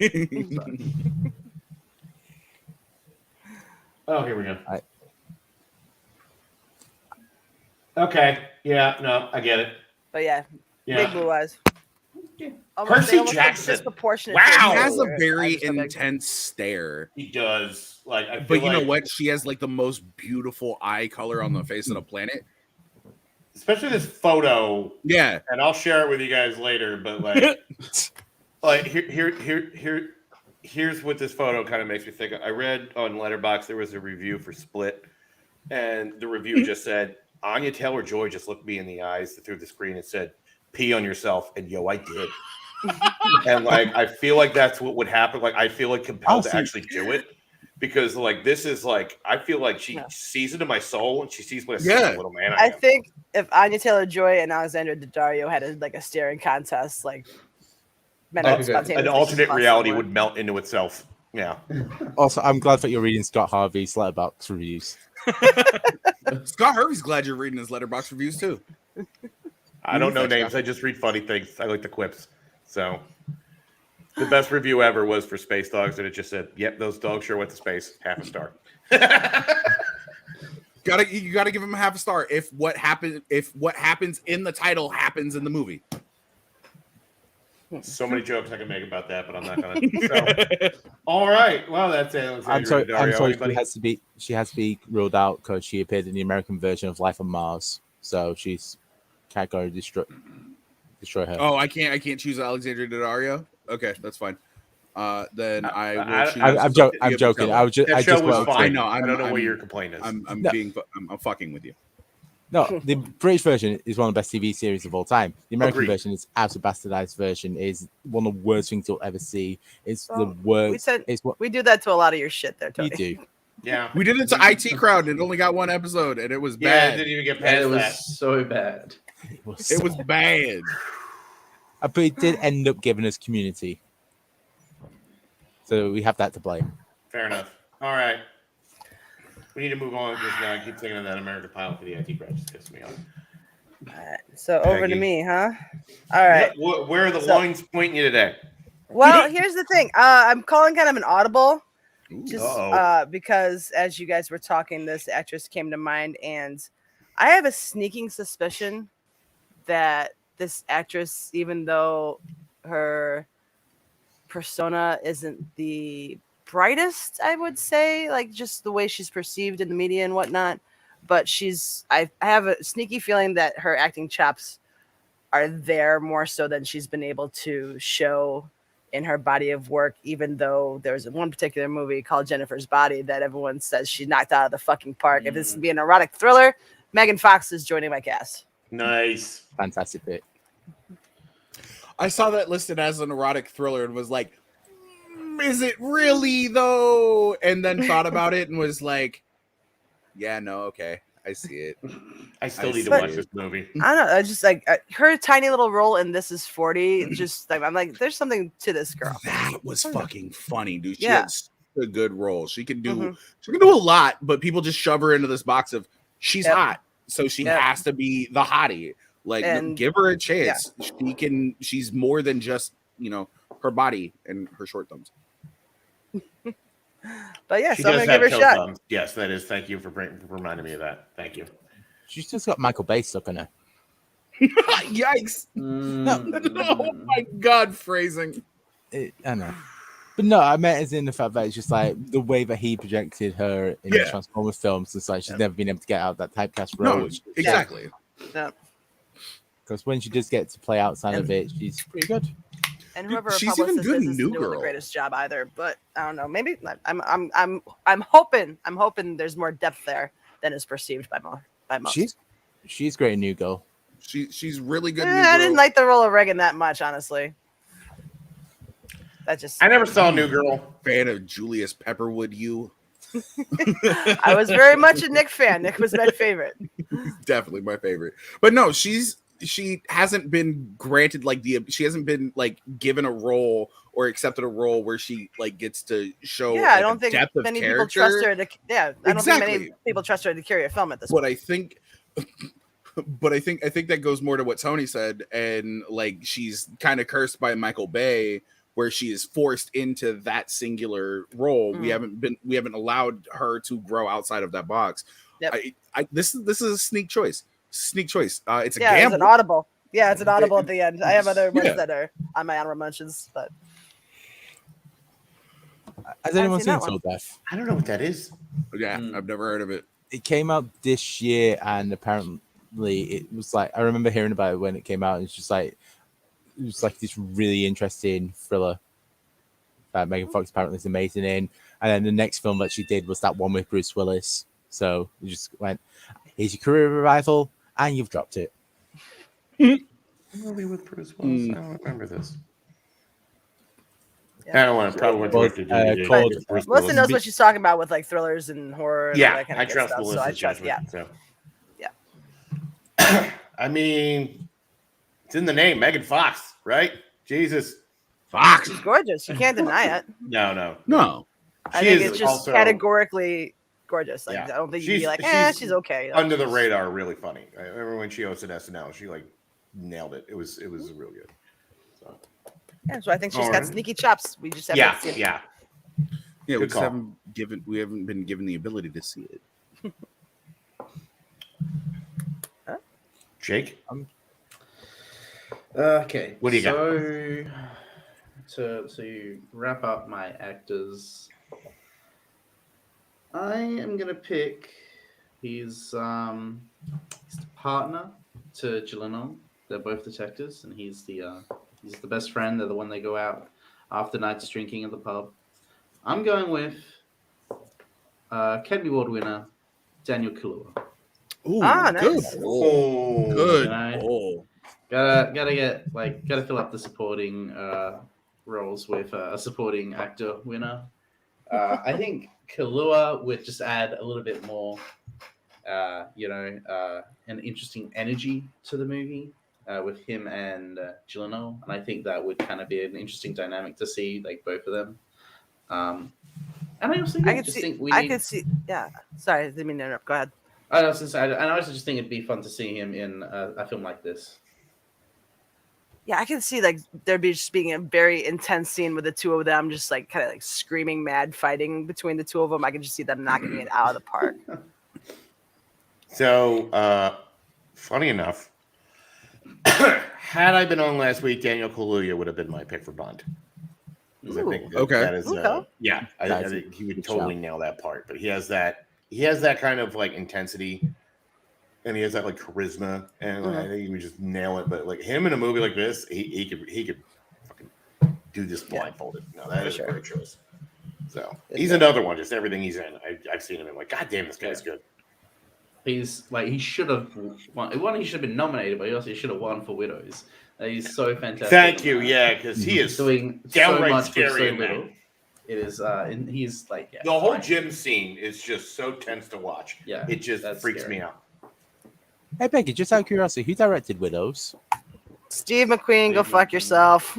Speaker 7: Oh, here we go.
Speaker 8: I-
Speaker 7: Okay. Yeah. No, I get it.
Speaker 6: But yeah,
Speaker 7: Yeah.
Speaker 6: big blue eyes.
Speaker 7: Percy
Speaker 6: look
Speaker 7: Jackson.
Speaker 6: disproportionate.
Speaker 7: Wow.
Speaker 6: to
Speaker 11: She
Speaker 6: her.
Speaker 11: has a
Speaker 6: I
Speaker 11: very
Speaker 6: just love it.
Speaker 11: intense stare.
Speaker 7: He does. Like, I feel
Speaker 11: But you know
Speaker 7: like-
Speaker 11: what? She has like the most beautiful eye color on the face of the planet.
Speaker 7: Especially this photo.
Speaker 11: Yeah.
Speaker 7: And I'll share it with you guys later. But like, here's what this photo kind of makes me think of. I read on Letterboxd there was a review for Split, and the review just said Anya Taylor-Joy just looked me in the eyes through the screen and said, "Pee on yourself," and yo, I did. And like, I feel like that's what would happen. Like, I feel like compelled to actually do it because like this is like I feel like she sees into my soul and she sees what a simple little man I
Speaker 6: I
Speaker 7: am.
Speaker 6: think if Anya Taylor-Joy and Alexandra Daddario had a staring contest, like
Speaker 7: An alternate reality would melt into itself. Yeah.
Speaker 8: Also, I'm glad that you're reading Scott Harvey's Letterboxd reviews.
Speaker 11: Scott Harvey's glad you're reading his Letterboxd reviews too.
Speaker 7: I don't know names. I just read funny things. I like the quips. So the best review ever was for Space Dogs, and it just said, "Yep, those dogs sure went to space. Half a star."
Speaker 11: You gotta give him a half a star if what happens in the title happens in the movie.
Speaker 7: So many jokes I can make about that, but I'm not gonna. So, all right. Well, that's it.
Speaker 8: I'm sorry. She has to be ruled out because she appeared in the American version of Life on Mars, so she's can't go destroy her.
Speaker 11: Oh, I can't choose Alexandria Daddario. Okay, that's fine. Then I will choose.
Speaker 8: I'm joking. I just
Speaker 7: was fine.
Speaker 11: I know.
Speaker 7: I don't know what your complaint is.
Speaker 11: I'm fucking with you.
Speaker 8: No, the British version is one of the best TV series of all time. The American version is absolutely bastardized version. Is one of the worst things you'll ever see. It's the worst.
Speaker 6: We do that to a lot of your shit there, Tony.
Speaker 8: You do.
Speaker 7: Yeah,
Speaker 11: we did it to IT Crowd, and it only got one episode, and it was
Speaker 7: Yeah,
Speaker 11: bad.
Speaker 7: it didn't even get past
Speaker 10: It was
Speaker 7: that.
Speaker 10: so bad.
Speaker 8: It was
Speaker 11: bad.
Speaker 8: But it did end up giving us Community, so we have that to blame.
Speaker 7: Fair enough. All right. We need to move on because now I keep thinking of that American Pilot for the IT Crowd. Just pisses me off.
Speaker 6: So over to
Speaker 7: Peggy.
Speaker 6: me, huh? All right.
Speaker 7: Where are the lines pointing you today?
Speaker 6: Well, here's the thing. I'm calling kind of an audible, just
Speaker 7: Uh-oh.
Speaker 6: because as you guys were talking, this actress came to mind, and I have a sneaking suspicion that this actress, even though her persona isn't the brightest, I would say, like just the way she's perceived in the media and whatnot, but I have a sneaky feeling that her acting chops are there more so than she's been able to show in her body of work, even though there's one particular movie called Jennifer's Body that everyone says she knocked out of the fucking park. If this is be an erotic thriller, Megan Fox is joining my cast.
Speaker 7: Nice.
Speaker 8: Fantastic pick.
Speaker 11: I saw that listed as an erotic thriller and was like, is it really though? And then thought about it and was like, yeah, no, okay, I see it.
Speaker 7: I still need to watch this movie.
Speaker 6: I don't know. I just like her tiny little role in This Is 40. Just like I'm like, there's something to this girl.
Speaker 11: That was fucking funny, dude. She
Speaker 6: Yeah.
Speaker 11: had such a good role. She can do a lot, but people just shove her into this box of she's hot, so she has to be the hottie. Like,
Speaker 6: And-
Speaker 11: give her a chance. She can. She's more than just her body and her short thumbs.
Speaker 6: But yeah,
Speaker 7: She
Speaker 6: so I'm
Speaker 7: does
Speaker 6: gonna give her a
Speaker 7: have
Speaker 6: shot.
Speaker 7: toe thumbs. Yes, that is. Thank you for reminding me of that. Thank you.
Speaker 8: She's just got Michael Bay stuck in her.
Speaker 11: Yikes! Oh my god, phrasing.
Speaker 8: I know. But no, I meant as in the fact that it's just like the way that he projected her in the Transformers films. It's like she's never been able to get out of that typecast role.
Speaker 11: No, exactly.
Speaker 6: Yeah.
Speaker 8: Because when she does get to play outside of it, she's pretty good.
Speaker 6: And whoever
Speaker 11: She's
Speaker 6: publicist
Speaker 11: even good in
Speaker 6: isn't
Speaker 11: New
Speaker 6: doing the
Speaker 11: Girl.
Speaker 6: greatest job either. But I don't know. Maybe I'm hoping there's more depth there than is perceived by most.
Speaker 8: She's great in New Girl.
Speaker 11: She's really good. In New
Speaker 6: I
Speaker 11: Girl.
Speaker 6: didn't like the role of Reagan that much, honestly. That just
Speaker 7: I never saw New Girl.
Speaker 11: Fan of Julius Pepperwood. You.
Speaker 6: I was very much a Nick fan. Nick was my favorite.
Speaker 11: Definitely my favorite. But no, she hasn't been granted she hasn't been like given a role or accepted a role where she like gets to show
Speaker 6: I don't think
Speaker 11: depth of
Speaker 6: many
Speaker 11: character.
Speaker 6: people trust her to I don't think many
Speaker 11: Exactly.
Speaker 6: people trust her to carry a film at this
Speaker 11: But
Speaker 6: point.
Speaker 11: I think that goes more to what Tony said, and like she's kind of cursed by Michael Bay, where she is forced into that singular role. We haven't allowed her to grow outside of that box.
Speaker 6: Yep.
Speaker 11: This is a sneak choice. It's a gamble.
Speaker 6: It's an audible. Yeah, it's an audible at the end. I have other ones that are on my honorable mentions, but
Speaker 8: Has anyone
Speaker 6: seen
Speaker 8: seen
Speaker 6: that one.
Speaker 8: Soul Death?
Speaker 7: I don't know what that is.
Speaker 11: Yeah, I've never heard of it.
Speaker 8: It came out this year, and apparently it was like I remember hearing about it when it came out. It's just like it was like this really interesting thriller that Megan Fox apparently is amazing in. And then the next film that she did was that one with Bruce Willis. So we just went, "Here's your career revival, and you've dropped it."
Speaker 7: Movie with Bruce Willis. I don't remember this. I don't want to probably directed
Speaker 8: called
Speaker 6: Melissa knows what she's talking about with like thrillers and horror. And all that kind of
Speaker 7: I
Speaker 6: good
Speaker 7: trust
Speaker 6: stuff,
Speaker 7: Melissa's
Speaker 6: so I trust.
Speaker 7: judgment.
Speaker 6: Yeah.
Speaker 7: So. I mean, it's in the name, Megan Fox, right? Jesus,
Speaker 11: Fox.
Speaker 6: She's gorgeous. You can't deny it.
Speaker 11: No.
Speaker 6: I think it's just categorically gorgeous. Like I don't think you'd be like, she's okay.
Speaker 7: Under the radar, really funny. I remember when she hosted SNL, she like nailed it. It was real good. So.
Speaker 6: Yeah, so I think she's got sneaky chops. We just haven't seen it.
Speaker 11: Yeah,
Speaker 7: Good
Speaker 11: we just
Speaker 7: call.
Speaker 11: haven't been given the ability to see it.
Speaker 7: Jake?
Speaker 10: Okay.
Speaker 7: What do you got?
Speaker 10: To wrap up my actors, I am gonna pick he's the partner to Gyllenhaal. They're both detectives, and he's the best friend. They're the one they go out after nights drinking at the pub. I'm going with Academy Award winner Daniel Kaluuya.
Speaker 11: Ooh,
Speaker 6: nice.
Speaker 11: Good.
Speaker 7: Oh,
Speaker 11: Good.
Speaker 10: You know, gotta fill up the supporting roles with a supporting actor winner. I think Kaluuya would just add a little bit more, an interesting energy to the movie with him and Gyllenhaal, and I think that would kind of be an interesting dynamic to see, like both of them. And I also think we
Speaker 6: could see. Yeah, sorry, I didn't mean to interrupt. Go ahead.
Speaker 10: I also just think it'd be fun to see him in a film like this.
Speaker 6: Yeah, I can see like there just being a very intense scene with the two of them, just like kind of like screaming, mad fighting between the two of them. I can just see them knocking it out of the park.
Speaker 7: So, funny enough, had I been on last week, Daniel Kaluuya would have been my pick for Bond. I think that is, I think he would totally nail that part. But he has that kind of like intensity, and he has that like charisma, and I think he would just nail it. But like him in a movie like this, he could fucking do this blindfolded. No, that is a great choice. So he's another one. Just everything he's in, I've seen him in. Like, God damn, this guy's good.
Speaker 10: He's like he should have won. One, he should have been nominated, but he also should have won for Widows. He's so fantastic.
Speaker 7: Thank you, because he is
Speaker 10: doing
Speaker 7: downright
Speaker 10: so much
Speaker 7: scary
Speaker 10: with so
Speaker 7: in that.
Speaker 10: little. It is. And he's like
Speaker 7: The whole gym scene is just so tense to watch.
Speaker 10: Yeah,
Speaker 7: it just
Speaker 10: that's
Speaker 7: freaks
Speaker 10: scary.
Speaker 7: me out.
Speaker 8: Hey, Becky, just out of curiosity, who directed Widows?
Speaker 6: Steve McQueen, go fuck yourself.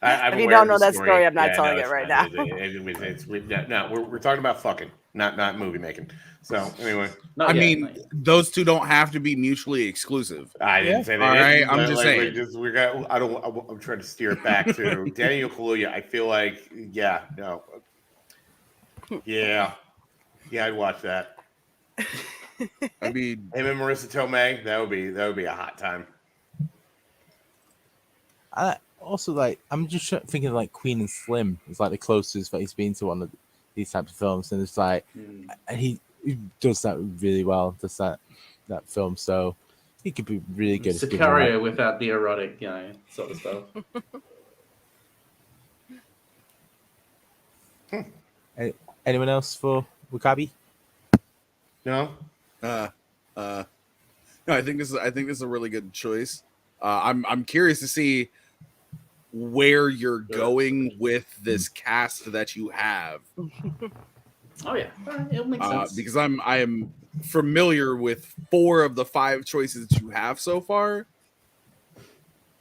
Speaker 6: If you don't know that story, I'm not telling it right now.
Speaker 7: We're talking about fucking, not movie making. So anyway,
Speaker 11: I mean, those two don't have to be mutually exclusive.
Speaker 7: I didn't say that.
Speaker 11: All right,
Speaker 7: But,
Speaker 11: I'm just saying.
Speaker 7: I'm trying to steer it back to Daniel Kaluuya. I feel like, yeah, I'd watch that.
Speaker 11: I mean,
Speaker 7: him and Marissa Tomei, that would be a hot time.
Speaker 8: Also, like, I'm just thinking like Queen and Slim is like the closest that he's been to one of these types of films, and it's like, and he does that really well. Does that film, so he could be really good.
Speaker 10: Sicario without the erotic, sort of stuff.
Speaker 8: Anyone else for Wakabi?
Speaker 7: No.
Speaker 11: No, I think this is a really good choice. I'm curious to see where you're going with this cast that you have.
Speaker 10: Oh yeah, it'll make sense.
Speaker 11: Because I am familiar with 4 of the 5 choices that you have so far,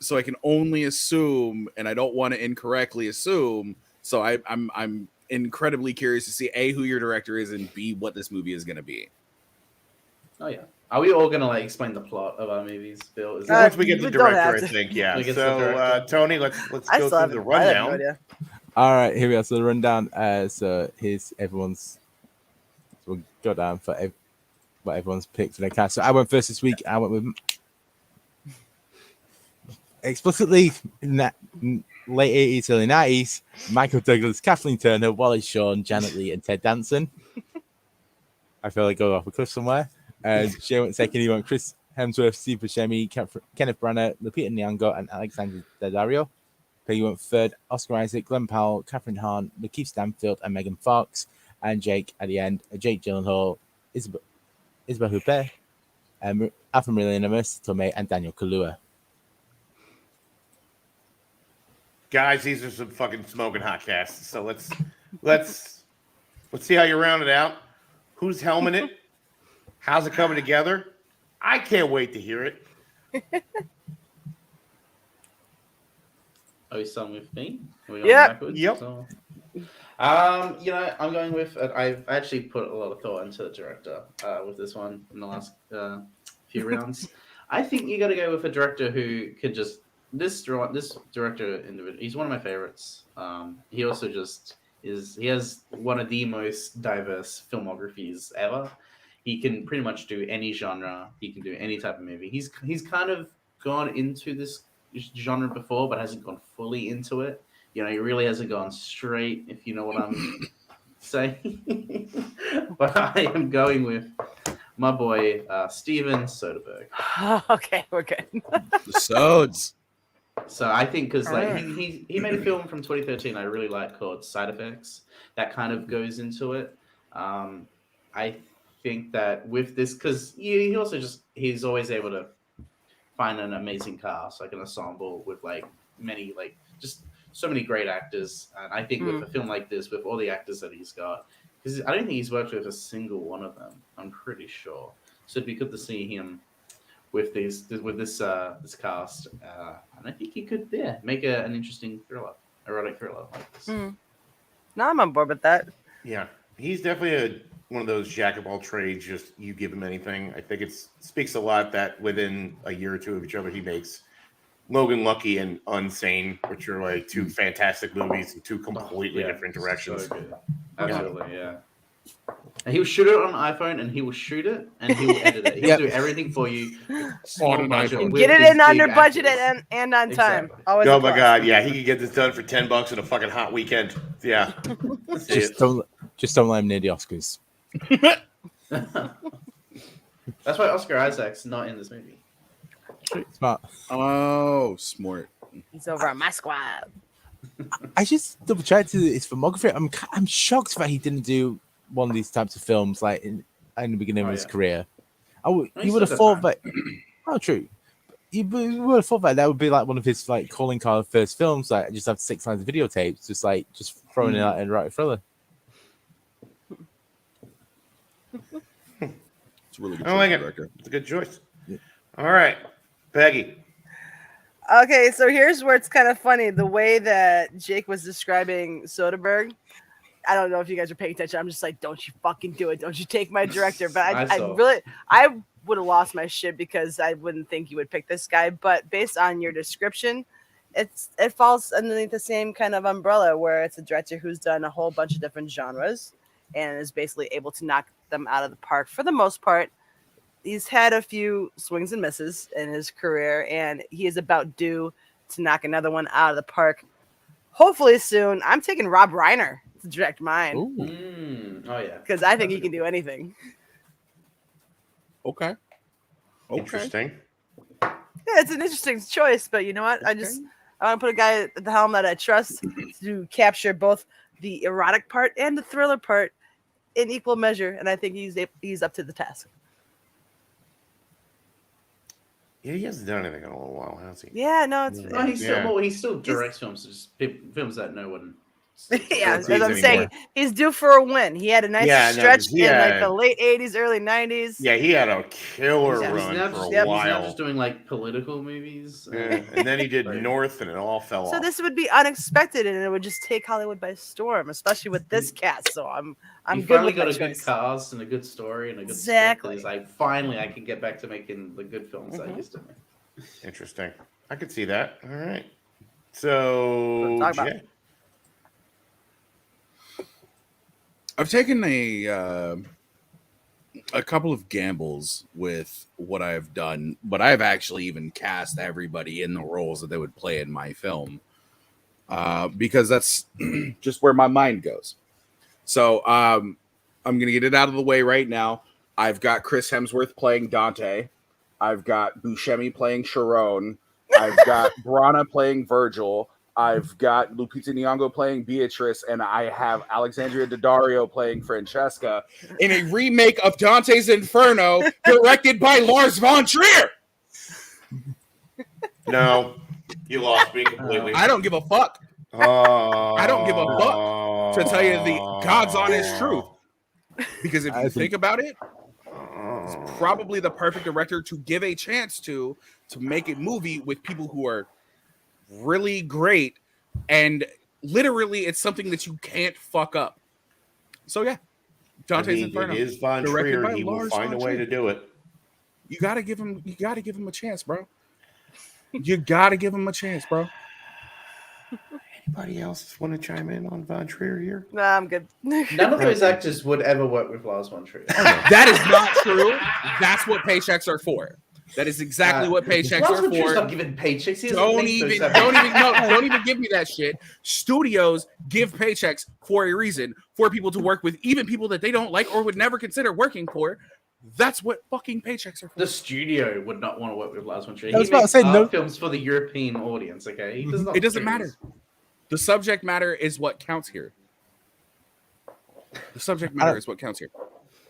Speaker 11: so I can only assume, and I don't want to incorrectly assume. So I'm incredibly curious to see A, who your director is, and B, what this movie is going to be.
Speaker 10: Oh yeah. Are we all gonna explain the plot of our movies, Bill?
Speaker 7: Once we get the director, I think, yeah. So Tony, let's go through the rundown.
Speaker 8: All right, here we are. So the rundown. So here's everyone's. So we'll go down for what everyone's picked for their cast. So I went first this week. I went with explicitly in that late 80s, early 90s. Michael Douglas, Kathleen Turner, Wallace Shawn, Janet Leigh, and Ted Danson. I feel like going off a cliff somewhere. Jay went second. He went Chris Hemsworth, Steve Buscemi, Kenneth Branagh, Lupita Nyong'o, and Alexander Daddario. Peggy went third. Oscar Isaac, Glenn Powell, Catherine Hahn, Lakeith Stanfield, and Megan Fox. And Jake at the end. Jake Gyllenhaal, Isabel Huppert, Alpha Marina, Marissa Tomei, and Daniel Kaluuya.
Speaker 7: Guys, these are some fucking smoking hot casts. So let's see how you round it out. Who's helming it? How's it coming together? I can't wait to hear it.
Speaker 10: Are we starting with me? Are we
Speaker 6: going
Speaker 10: backwards?
Speaker 7: Yep.
Speaker 10: So, I'm going with. I've actually put a lot of thought into the director with this one in the last few rounds. I think you got to go with a director who could just this director individual. He's one of my favorites. He also just is. He has one of the most diverse filmographies ever. He can pretty much do any genre. He can do any type of movie. He's kind of gone into this genre before, but hasn't gone fully into it. He really hasn't gone straight, if you know what I'm saying. But I am going with my boy, Steven Soderbergh.
Speaker 6: Okay, we're good.
Speaker 11: The Sods.
Speaker 10: So I think because he made a film from 2013 I really like called Side Effects that kind of goes into it. I think that with this, because he also he's always able to find an amazing cast, like an ensemble with many just so many great actors. And I think with a film like this, with all the actors that he's got, because I don't think he's worked with a single one of them, I'm pretty sure. So it'd be good to see him with this cast, and I think he could make an interesting erotic thriller like this.
Speaker 6: No, I'm on board with that.
Speaker 7: Yeah, he's definitely one of those jack of all trades. Just you give him anything. I think it speaks a lot that within a year or two of each other, he makes Logan Lucky and Unsane, which are two fantastic movies in two completely different directions.
Speaker 10: So good. Absolutely, yeah. And he will shoot it on an iPhone, and he will shoot it, and he will edit it. He'll do everything for you.
Speaker 11: On an iPhone.
Speaker 6: Get it in under budget and on time.
Speaker 10: Exactly.
Speaker 6: Always
Speaker 7: Oh my God, yeah, he could get this done for $10 in a fucking hot weekend. Yeah.
Speaker 8: Just don't let him near the Oscars.
Speaker 10: That's why Oscar Isaac's not in this movie.
Speaker 8: Smart.
Speaker 11: Oh, smart.
Speaker 6: He's over on my squad.
Speaker 8: I just double checked his filmography. I'm shocked that he didn't do one of these types of films in the beginning of his career. You would have thought that. Oh, true. You would have thought that would be like one of his like calling card first films. Like just have 6 lines of videotapes, just throwing it out and write a thriller.
Speaker 11: It's a really good
Speaker 7: I like
Speaker 11: choice,
Speaker 7: it.
Speaker 11: director.
Speaker 7: It's a good choice. All right, Peggy.
Speaker 6: Okay, so here's where it's kind of funny. The way that Jake was describing Soderbergh, I don't know if you guys are paying attention. I'm just like, don't you fucking do it. Don't you take my director. But I would have lost my shit because I wouldn't think you would pick this guy. But based on your description, it falls underneath the same kind of umbrella where it's a director who's done a whole bunch of different genres and is basically able to knock them out of the park for the most part. He's had a few swings and misses in his career, and he is about due to knock another one out of the park. Hopefully soon. I'm taking Rob Reiner to direct mine.
Speaker 10: Oh yeah,
Speaker 6: because I think he can do anything.
Speaker 11: Okay.
Speaker 7: Interesting.
Speaker 6: Yeah, it's an interesting choice, but you know what? I want to put a guy at the helm that I trust to capture both the erotic part and the thriller part in equal measure, and I think he's up to the task.
Speaker 7: Yeah, he hasn't done anything in a little while, has he?
Speaker 6: Yeah, no, it's
Speaker 10: Well, he still directs films, just films that no one.
Speaker 6: Yeah, as I'm saying, he's due for a win. He had a nice stretch in like the late '80s, early '90s.
Speaker 7: Yeah, he had a killer run for a while.
Speaker 10: He's now just doing like political movies.
Speaker 7: Yeah, and then he did North, and it all fell off.
Speaker 6: So this would be unexpected, and it would just take Hollywood by storm, especially with this cast. So I'm
Speaker 10: he
Speaker 6: good
Speaker 10: finally
Speaker 6: with
Speaker 10: got
Speaker 6: my
Speaker 10: a good
Speaker 6: choice.
Speaker 10: cast and a good story and a good
Speaker 6: Exactly.
Speaker 10: script. He's like, finally, I can get back to making the good films I used to make.
Speaker 7: Interesting. I could see that. All right. So,
Speaker 6: Talk about
Speaker 7: Jay.
Speaker 11: I've taken a couple of gambles with what I've done, but I've actually even cast everybody in the roles that they would play in my film, because that's just where my mind goes. So I'm going to get it out of the way right now. I've got Chris Hemsworth playing Dante. I've got Buscemi playing Sharon. I've got Brana playing Virgil. I've got Lupita Nyong'o playing Beatrice, and I have Alexandria Daddario playing Francesca in a remake of Dante's Inferno, directed by Lars von Trier.
Speaker 7: No, you lost me completely.
Speaker 11: I don't give a fuck. I don't give a fuck, to tell you the God's honest truth. Because if you think about it, it's probably the perfect director to give a chance to make a movie with people who are really great, and literally it's something that you can't fuck up. So yeah, Dante's Inferno.
Speaker 7: It is Von Trier. He will find a way to do it.
Speaker 11: You gotta give him a chance, bro. You gotta give him a chance, bro.
Speaker 7: Anybody else want to chime in on Von Trier here?
Speaker 6: Nah, I'm good.
Speaker 10: None of those actors would ever work with Lars von Trier.
Speaker 11: That is not true. That's what paychecks are for. That is exactly what paychecks
Speaker 10: Lars
Speaker 11: are
Speaker 10: von Trier's
Speaker 11: for.
Speaker 10: not giving paychecks. He doesn't
Speaker 11: Don't
Speaker 10: make
Speaker 11: even
Speaker 10: those
Speaker 11: give me that shit. Studios give paychecks for a reason, for people to work with, even people that they don't like or would never consider working for. That's what fucking paychecks are for.
Speaker 10: The studio would not want to work with Lars von Trier.
Speaker 8: I was
Speaker 10: He
Speaker 8: about to
Speaker 10: makes
Speaker 8: say,
Speaker 10: art films for the European audience. Okay, he does not.
Speaker 11: It doesn't
Speaker 10: do
Speaker 11: matter.
Speaker 10: this.
Speaker 11: The subject matter is what counts here. The subject matter is what counts here.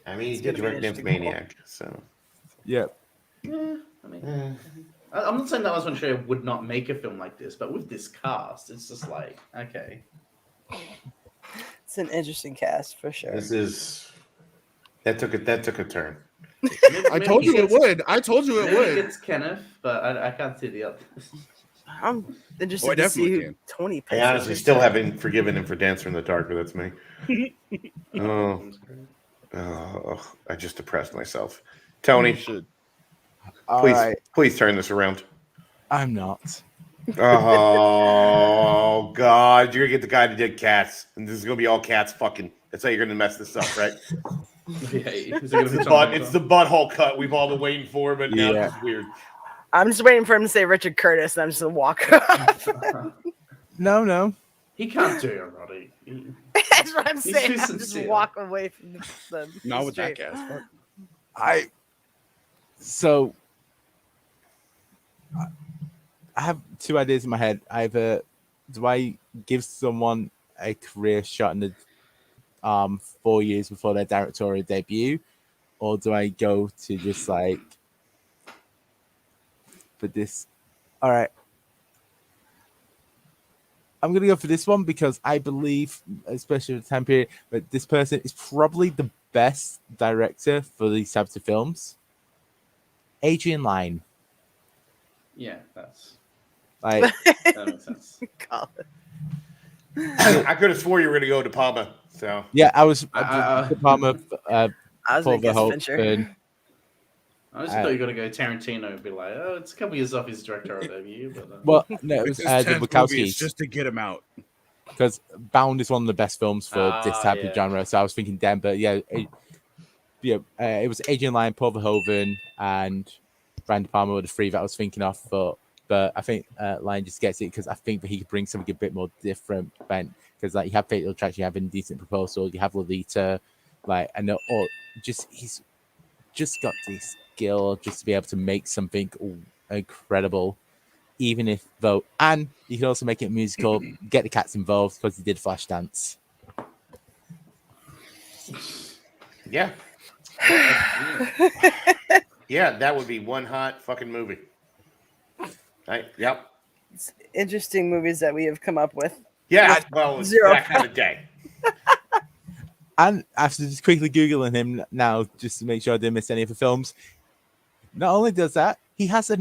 Speaker 7: I mean, he did direct Nymphomaniac, so.
Speaker 8: Yeah.
Speaker 10: Yeah, I mean, I'm not saying that Lars von Trier would not make a film like this, but with this cast, it's just like, okay.
Speaker 6: It's an interesting cast for sure.
Speaker 7: That took a turn.
Speaker 11: I told you it would. I told you it
Speaker 10: Maybe
Speaker 11: would.
Speaker 10: it's Kenneth, but I can't see the others.
Speaker 6: I'm interested
Speaker 11: Oh, I
Speaker 6: to see
Speaker 11: definitely
Speaker 6: who
Speaker 11: can.
Speaker 6: Tony
Speaker 7: I
Speaker 6: picks.
Speaker 7: honestly still haven't forgiven him for Dancer in the Dark, but that's me. I just depressed myself. Tony, please turn this around.
Speaker 8: I'm not.
Speaker 7: Oh God, you're gonna get the guy that did Cats, and this is gonna be all Cats fucking. That's how you're gonna mess this up, right? It's the butthole cut we've all been waiting for, but now it's weird.
Speaker 6: I'm just waiting for him to say Richard Curtis, and I'm just gonna walk off.
Speaker 8: No.
Speaker 10: He can't do it, Roddy.
Speaker 6: That's what I'm
Speaker 10: He's
Speaker 6: saying.
Speaker 10: too
Speaker 6: I'm just
Speaker 10: sincere.
Speaker 6: walk away from the
Speaker 11: Not with that
Speaker 6: street.
Speaker 11: cast.
Speaker 8: I have two ideas in my head. Either do I give someone a career shot in the 4 years before their directorial debut, or do I go to just like for this. All right. I'm going to go for this one because I believe, especially the time period, that this person is probably the best director for these types of films. Adrian Lyne.
Speaker 10: Yeah, that's
Speaker 8: Like,
Speaker 10: that makes sense.
Speaker 7: I could have swore you were going to go to Palma. So
Speaker 8: yeah, I was De Palma,
Speaker 6: I was
Speaker 8: Paul
Speaker 6: gonna guess
Speaker 8: Verhoeven.
Speaker 6: Fincher.
Speaker 10: I just thought you were going to go Tarantino and be like, oh, it's a couple years off his directorial debut. But,
Speaker 8: Well, no, it was
Speaker 11: This
Speaker 8: the
Speaker 11: 10th movie is
Speaker 8: Wachowskis.
Speaker 11: just to get him out.
Speaker 8: Because Bound is one of the best films for this type of genre. So I was thinking them, but it was Adrian Lyne, Paul Verhoeven, and Brian De Palma were the three that I was thinking of. But I think Lyne just gets it because I think that he could bring something a bit more different. Because like you have Fatal Attraction, you have Indecent Proposal, you have Lolita, he's just got this skill just to be able to make something incredible. Even if and you can also make it musical, get the cats involved because he did Flashdance.
Speaker 7: yeah. Yeah, that would be one hot fucking movie. Yep.
Speaker 6: It's interesting movies that we have come up with.
Speaker 7: Yeah, well, it's
Speaker 6: Zero.
Speaker 7: that kind of day.
Speaker 8: And after just quickly Googling him now, just to make sure I didn't miss any of the films, not only does that, he has a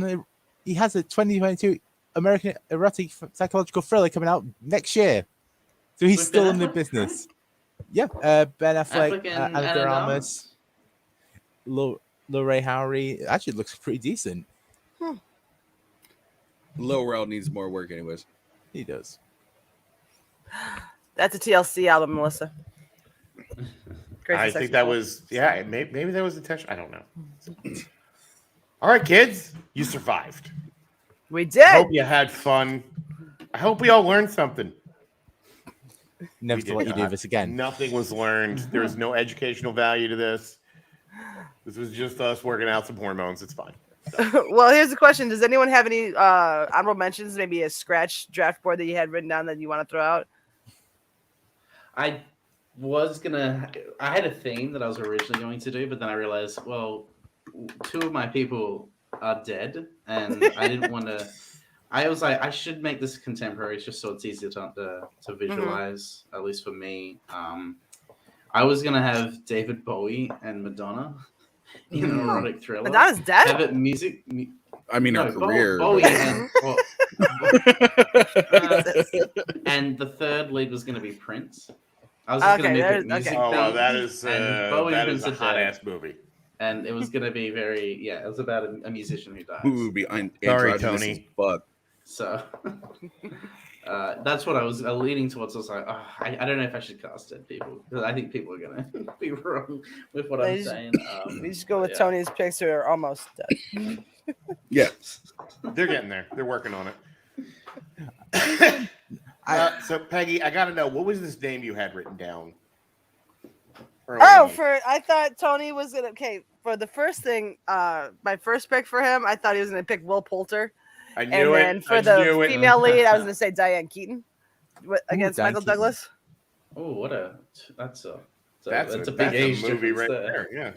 Speaker 8: 2022 American erotic psychological thriller coming out next year. So he's
Speaker 10: With
Speaker 8: still
Speaker 10: Ben
Speaker 8: in the
Speaker 10: Affleck?
Speaker 8: business. Yeah, Ben Affleck,
Speaker 10: Affleck and
Speaker 8: Ana de
Speaker 10: Ana
Speaker 8: Armas, Lorraine Howery. Actually, looks pretty decent.
Speaker 11: Lil Rel needs more work, anyways.
Speaker 8: He does.
Speaker 6: That's a TLC album, Melissa. Crazy
Speaker 7: I
Speaker 6: Sexy
Speaker 7: think that
Speaker 6: Cool.
Speaker 7: was, maybe that was intentional. I don't know. All right, kids, you survived.
Speaker 6: We did.
Speaker 7: I hope you had fun. I hope we all learned something.
Speaker 8: Never
Speaker 7: We
Speaker 8: to
Speaker 7: did
Speaker 8: let you do
Speaker 7: not.
Speaker 8: this again.
Speaker 7: Nothing was learned. There was no educational value to this. This was just us working out some hormones. It's fine.
Speaker 6: Well, here's the question: does anyone have any honorable mentions? Maybe a scratch draft board that you had written down that you want to throw out?
Speaker 10: I had a theme that I was originally going to do, but then I realized, well, two of my people are dead, and I didn't want to. I was like, I should make this contemporary just so it's easier to visualize, at least for me. I was gonna have David Bowie and Madonna in an erotic thriller.
Speaker 6: Madonna's dead.
Speaker 10: Have it music.
Speaker 11: I mean, her career.
Speaker 10: Bowie
Speaker 11: but-
Speaker 10: and, and the third lead was going to be Prince. I was just going to make it music.
Speaker 7: Oh, well,
Speaker 10: themed,
Speaker 7: that is
Speaker 10: and Bowie
Speaker 7: that
Speaker 10: and
Speaker 7: is a
Speaker 10: Prince are
Speaker 7: hot
Speaker 10: dead.
Speaker 7: ass movie.
Speaker 10: And it was going to be it was about a musician who dies.
Speaker 11: Who would be
Speaker 7: Sorry,
Speaker 11: androgynous
Speaker 7: Tony.
Speaker 11: as fuck.
Speaker 10: So that's what I was leaning towards. I was like, I don't know if I should cast dead people because I think people are going to be wrong with what I'm saying.
Speaker 6: We just go with Tony's picks who are almost dead.
Speaker 11: Yeah.
Speaker 7: They're getting there. They're working on it. So, Peggy, I got to know, what was this name you had written down?
Speaker 6: I thought Tony was gonna. Okay, for the first thing, my first pick for him, I thought he was gonna pick Will Poulter.
Speaker 7: I knew
Speaker 6: and then
Speaker 7: it.
Speaker 6: for
Speaker 7: I
Speaker 6: the
Speaker 7: knew it.
Speaker 6: female lead, I was gonna say Diane Keaton against
Speaker 8: Diane
Speaker 6: Michael
Speaker 8: Keaton.
Speaker 6: Douglas.
Speaker 10: Oh, that's a
Speaker 7: That's
Speaker 10: big age
Speaker 7: movie
Speaker 10: difference
Speaker 7: right
Speaker 10: there.
Speaker 7: there. Yeah.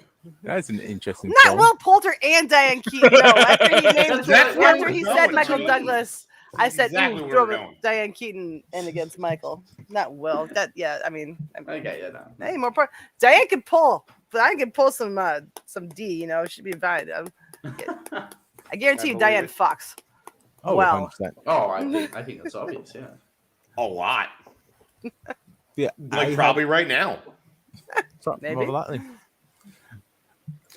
Speaker 8: That's an interesting
Speaker 6: Not
Speaker 8: film.
Speaker 6: Will Poulter and Diane Keaton. No, after he named,
Speaker 7: That's where
Speaker 6: after
Speaker 7: we're
Speaker 6: he
Speaker 7: going,
Speaker 6: said Michael
Speaker 7: Tony.
Speaker 6: Douglas, I said,
Speaker 7: Exactly
Speaker 6: "Ooh,
Speaker 7: where
Speaker 6: throw
Speaker 7: we're going.
Speaker 6: Diane Keaton in against Michael." Not Will. I mean,
Speaker 10: Okay, yeah, no.
Speaker 6: hey, more part. Diane can pull. Diane can pull some D. You know, she'd be fine. I guarantee you,
Speaker 7: believe
Speaker 6: Diane
Speaker 7: it.
Speaker 6: Fox.
Speaker 8: Oh,
Speaker 6: Well.
Speaker 8: 100%.
Speaker 10: Oh, I think that's obvious. Yeah.
Speaker 7: A lot.
Speaker 8: Yeah,
Speaker 7: Like probably right now.
Speaker 6: Maybe.
Speaker 8: more likely.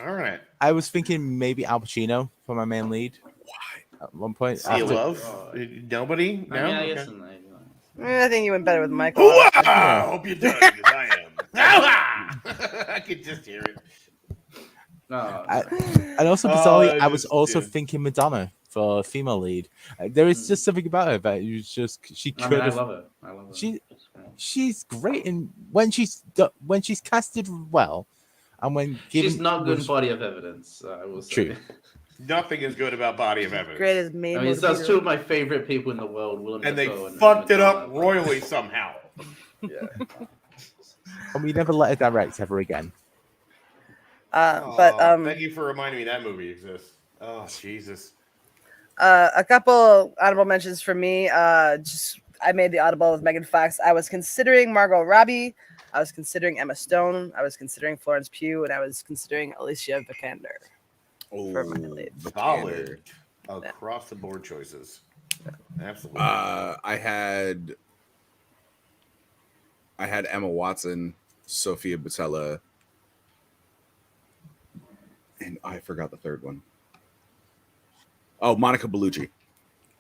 Speaker 7: All right.
Speaker 8: I was thinking maybe Al Pacino for my main lead. Why? At one point.
Speaker 7: See you
Speaker 8: after-
Speaker 7: love? Nobody? No?
Speaker 10: I mean, I
Speaker 7: Okay.
Speaker 10: guess
Speaker 6: I think you went better with Michael.
Speaker 7: I hope you do, because I am. I could just hear it.
Speaker 10: No,
Speaker 8: And also,
Speaker 7: Oh,
Speaker 8: bizarrely, I
Speaker 7: I
Speaker 8: was
Speaker 7: just
Speaker 8: also
Speaker 7: did.
Speaker 8: thinking Madonna for female lead. There is just something about her that you just she
Speaker 10: I
Speaker 8: could
Speaker 10: mean, I
Speaker 8: have.
Speaker 10: love it. I love it.
Speaker 8: She's great in when she's casted well, and when given.
Speaker 10: She's not good body of evidence. I will say.
Speaker 8: True.
Speaker 7: Nothing is good about Body of Evidence.
Speaker 6: Great as
Speaker 10: I
Speaker 6: Mabel.
Speaker 10: mean, that's two of my favorite people in the world. Willem
Speaker 7: And they
Speaker 10: Dafoe
Speaker 7: fucked it
Speaker 10: Madonna.
Speaker 7: up royally somehow.
Speaker 10: Yeah.
Speaker 8: And we never let her direct ever again.
Speaker 6: But
Speaker 7: Thank you for reminding me that movie exists. Oh, Jesus.
Speaker 6: A couple honorable mentions for me. I made the audible with Megan Fox. I was considering Margot Robbie. I was considering Emma Stone. I was considering Florence Pugh, and I was considering Alicia Vikander. For my lead.
Speaker 7: Solid across the board choices. Absolutely.
Speaker 11: I had Emma Watson, Sophia Boutella, and I forgot the third one. Oh, Monica Bellucci.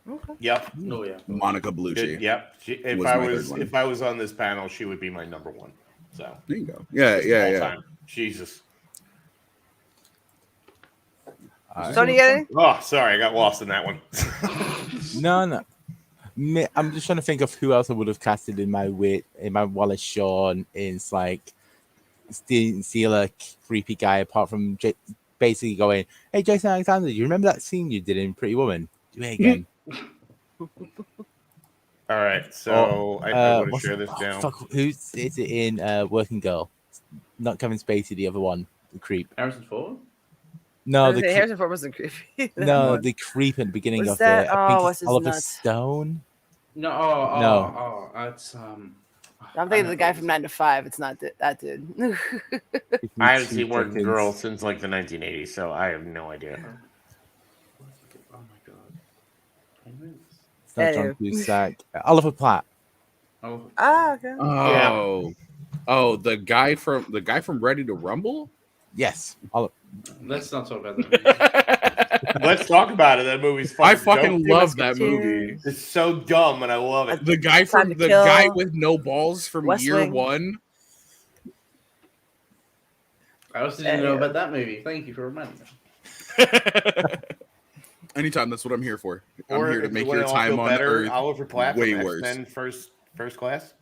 Speaker 6: Okay.
Speaker 7: Yep.
Speaker 10: Oh yeah.
Speaker 11: Monica Bellucci.
Speaker 7: Yep. If I was on this panel, she would be my number one. So
Speaker 11: there you go. Yeah.
Speaker 7: Time. Jesus.
Speaker 6: Tony, get any?
Speaker 7: Oh, sorry, I got lost in that one.
Speaker 8: No. I'm just trying to think of who else I would have casted in my Wallace Shawn. It's like Steven Sealer, creepy guy. Apart from basically going, "Hey, Jason Alexander, do you remember that scene you did in Pretty Woman? Do it again."
Speaker 7: All right, so I want to share this down.
Speaker 8: Fuck, who's is it in Working Girl? Not Kevin Spacey, the other one, the creep.
Speaker 10: Harrison Ford?
Speaker 8: No,
Speaker 6: Harrison Ford wasn't creepy.
Speaker 8: No, the creep at the beginning
Speaker 6: Was
Speaker 8: of
Speaker 6: that-
Speaker 8: the. I think
Speaker 6: what's
Speaker 8: it's
Speaker 6: his
Speaker 8: Oliver
Speaker 6: nuts?
Speaker 8: Stone.
Speaker 10: No, it's
Speaker 6: I'm thinking of the guy from 9 to 5. It's not that dude.
Speaker 7: I haven't seen Working Girl since like the 1980s, so I have no idea.
Speaker 10: Oh my god.
Speaker 8: It's not John Cusack. Oliver Platt.
Speaker 10: Oh.
Speaker 6: Okay.
Speaker 11: Oh, the guy from Ready to Rumble?
Speaker 8: Yes.
Speaker 10: Let's not talk about that.
Speaker 7: Let's talk about it. That movie's
Speaker 11: I
Speaker 7: fucking
Speaker 11: fucking love that movie.
Speaker 7: It's so dumb, and I love it.
Speaker 11: The guy from the guy with no balls from
Speaker 6: West
Speaker 11: year
Speaker 6: Wing.
Speaker 11: one.
Speaker 10: I also didn't know about that movie. Thank you for reminding me.
Speaker 11: Anytime, that's what I'm here for. I'm
Speaker 7: Or
Speaker 11: here to
Speaker 7: if
Speaker 11: make
Speaker 7: you
Speaker 11: your
Speaker 7: wanna
Speaker 11: time
Speaker 7: feel
Speaker 11: on
Speaker 7: better,
Speaker 11: Earth
Speaker 7: Oliver Platt
Speaker 11: way
Speaker 7: from
Speaker 11: worse.
Speaker 7: X-Men First Class.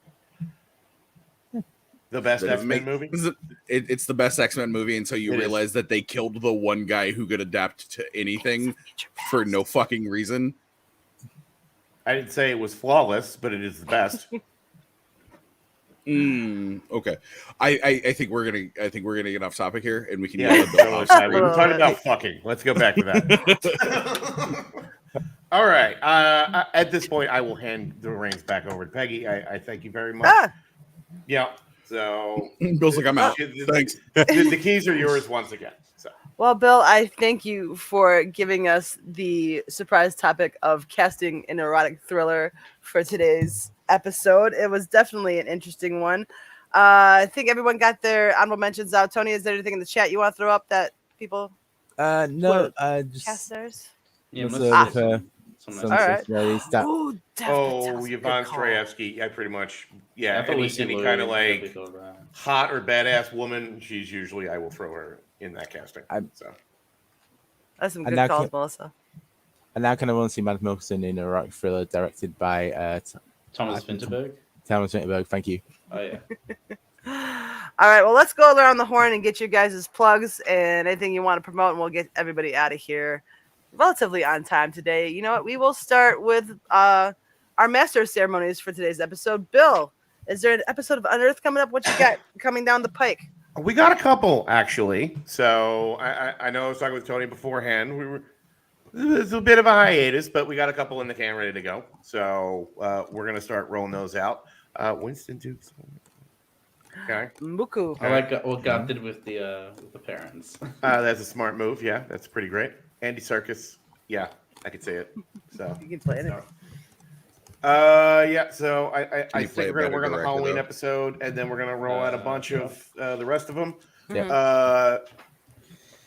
Speaker 7: The best X-Men movie.
Speaker 11: It's the best X-Men movie until you realize that they killed the one guy who could adapt to anything for no fucking reason.
Speaker 7: I didn't say it was flawless, but it is the best.
Speaker 11: Okay. I think we're gonna get off topic here, and we can.
Speaker 7: Yeah,
Speaker 11: yell at Bill off screen.
Speaker 7: we're talking about fucking. Let's go back to that. All right. At this point, I will hand the reins back over to Peggy. I thank you very much. Yeah. So
Speaker 11: Bill's like, I'm out. Thanks.
Speaker 7: The keys are yours once again. So.
Speaker 6: Well, Bill, I thank you for giving us the surprise topic of casting an erotic thriller for today's episode. It was definitely an interesting one. I think everyone got their honorable mentions out. Tony, is there anything in the chat you want to throw up that people
Speaker 8: No, just
Speaker 6: cast theirs?
Speaker 10: Yeah,
Speaker 8: some
Speaker 6: all right.
Speaker 7: Yvonne Strayevsky. Yeah, pretty much. Yeah,
Speaker 10: I thought
Speaker 7: any
Speaker 10: Lucy
Speaker 7: kind of
Speaker 10: Liu would
Speaker 7: like
Speaker 10: be good, right?
Speaker 7: hot or badass woman, she's usually, I will throw her in that casting. So
Speaker 6: That's some
Speaker 8: And
Speaker 6: good
Speaker 8: now
Speaker 6: calls,
Speaker 8: can-
Speaker 6: Melissa.
Speaker 8: And now kind of want to see Mads Mikkelsen in a erotic thriller directed by
Speaker 10: Thomas Vinterberg.
Speaker 8: Thomas Vinterberg. Thank you.
Speaker 10: Oh yeah.
Speaker 6: All right, well, let's go around the horn and get you guys' plugs and anything you want to promote, and we'll get everybody out of here relatively on time today. You know what? We will start with our master ceremonies for today's episode. Bill, is there an episode of Unearthed coming up? What you got coming down the pike?
Speaker 7: we got a couple actually. So I know I was talking with Tony beforehand. It's a bit of a hiatus, but we got a couple in the can ready to go. So we're gonna start rolling those out. Winston Dukes. Okay.
Speaker 6: Muku.
Speaker 10: I like what God did with the parents.
Speaker 7: That's a smart move. Yeah, that's pretty great. Andy Serkis. Yeah, I could say it. So
Speaker 6: You can play it.
Speaker 7: yeah. So I
Speaker 11: you play
Speaker 7: think
Speaker 11: a
Speaker 7: we're gonna
Speaker 11: better
Speaker 7: work on the
Speaker 11: director,
Speaker 7: Halloween
Speaker 11: though?
Speaker 7: episode, and then we're gonna roll out a bunch of the rest of them,
Speaker 8: Yeah.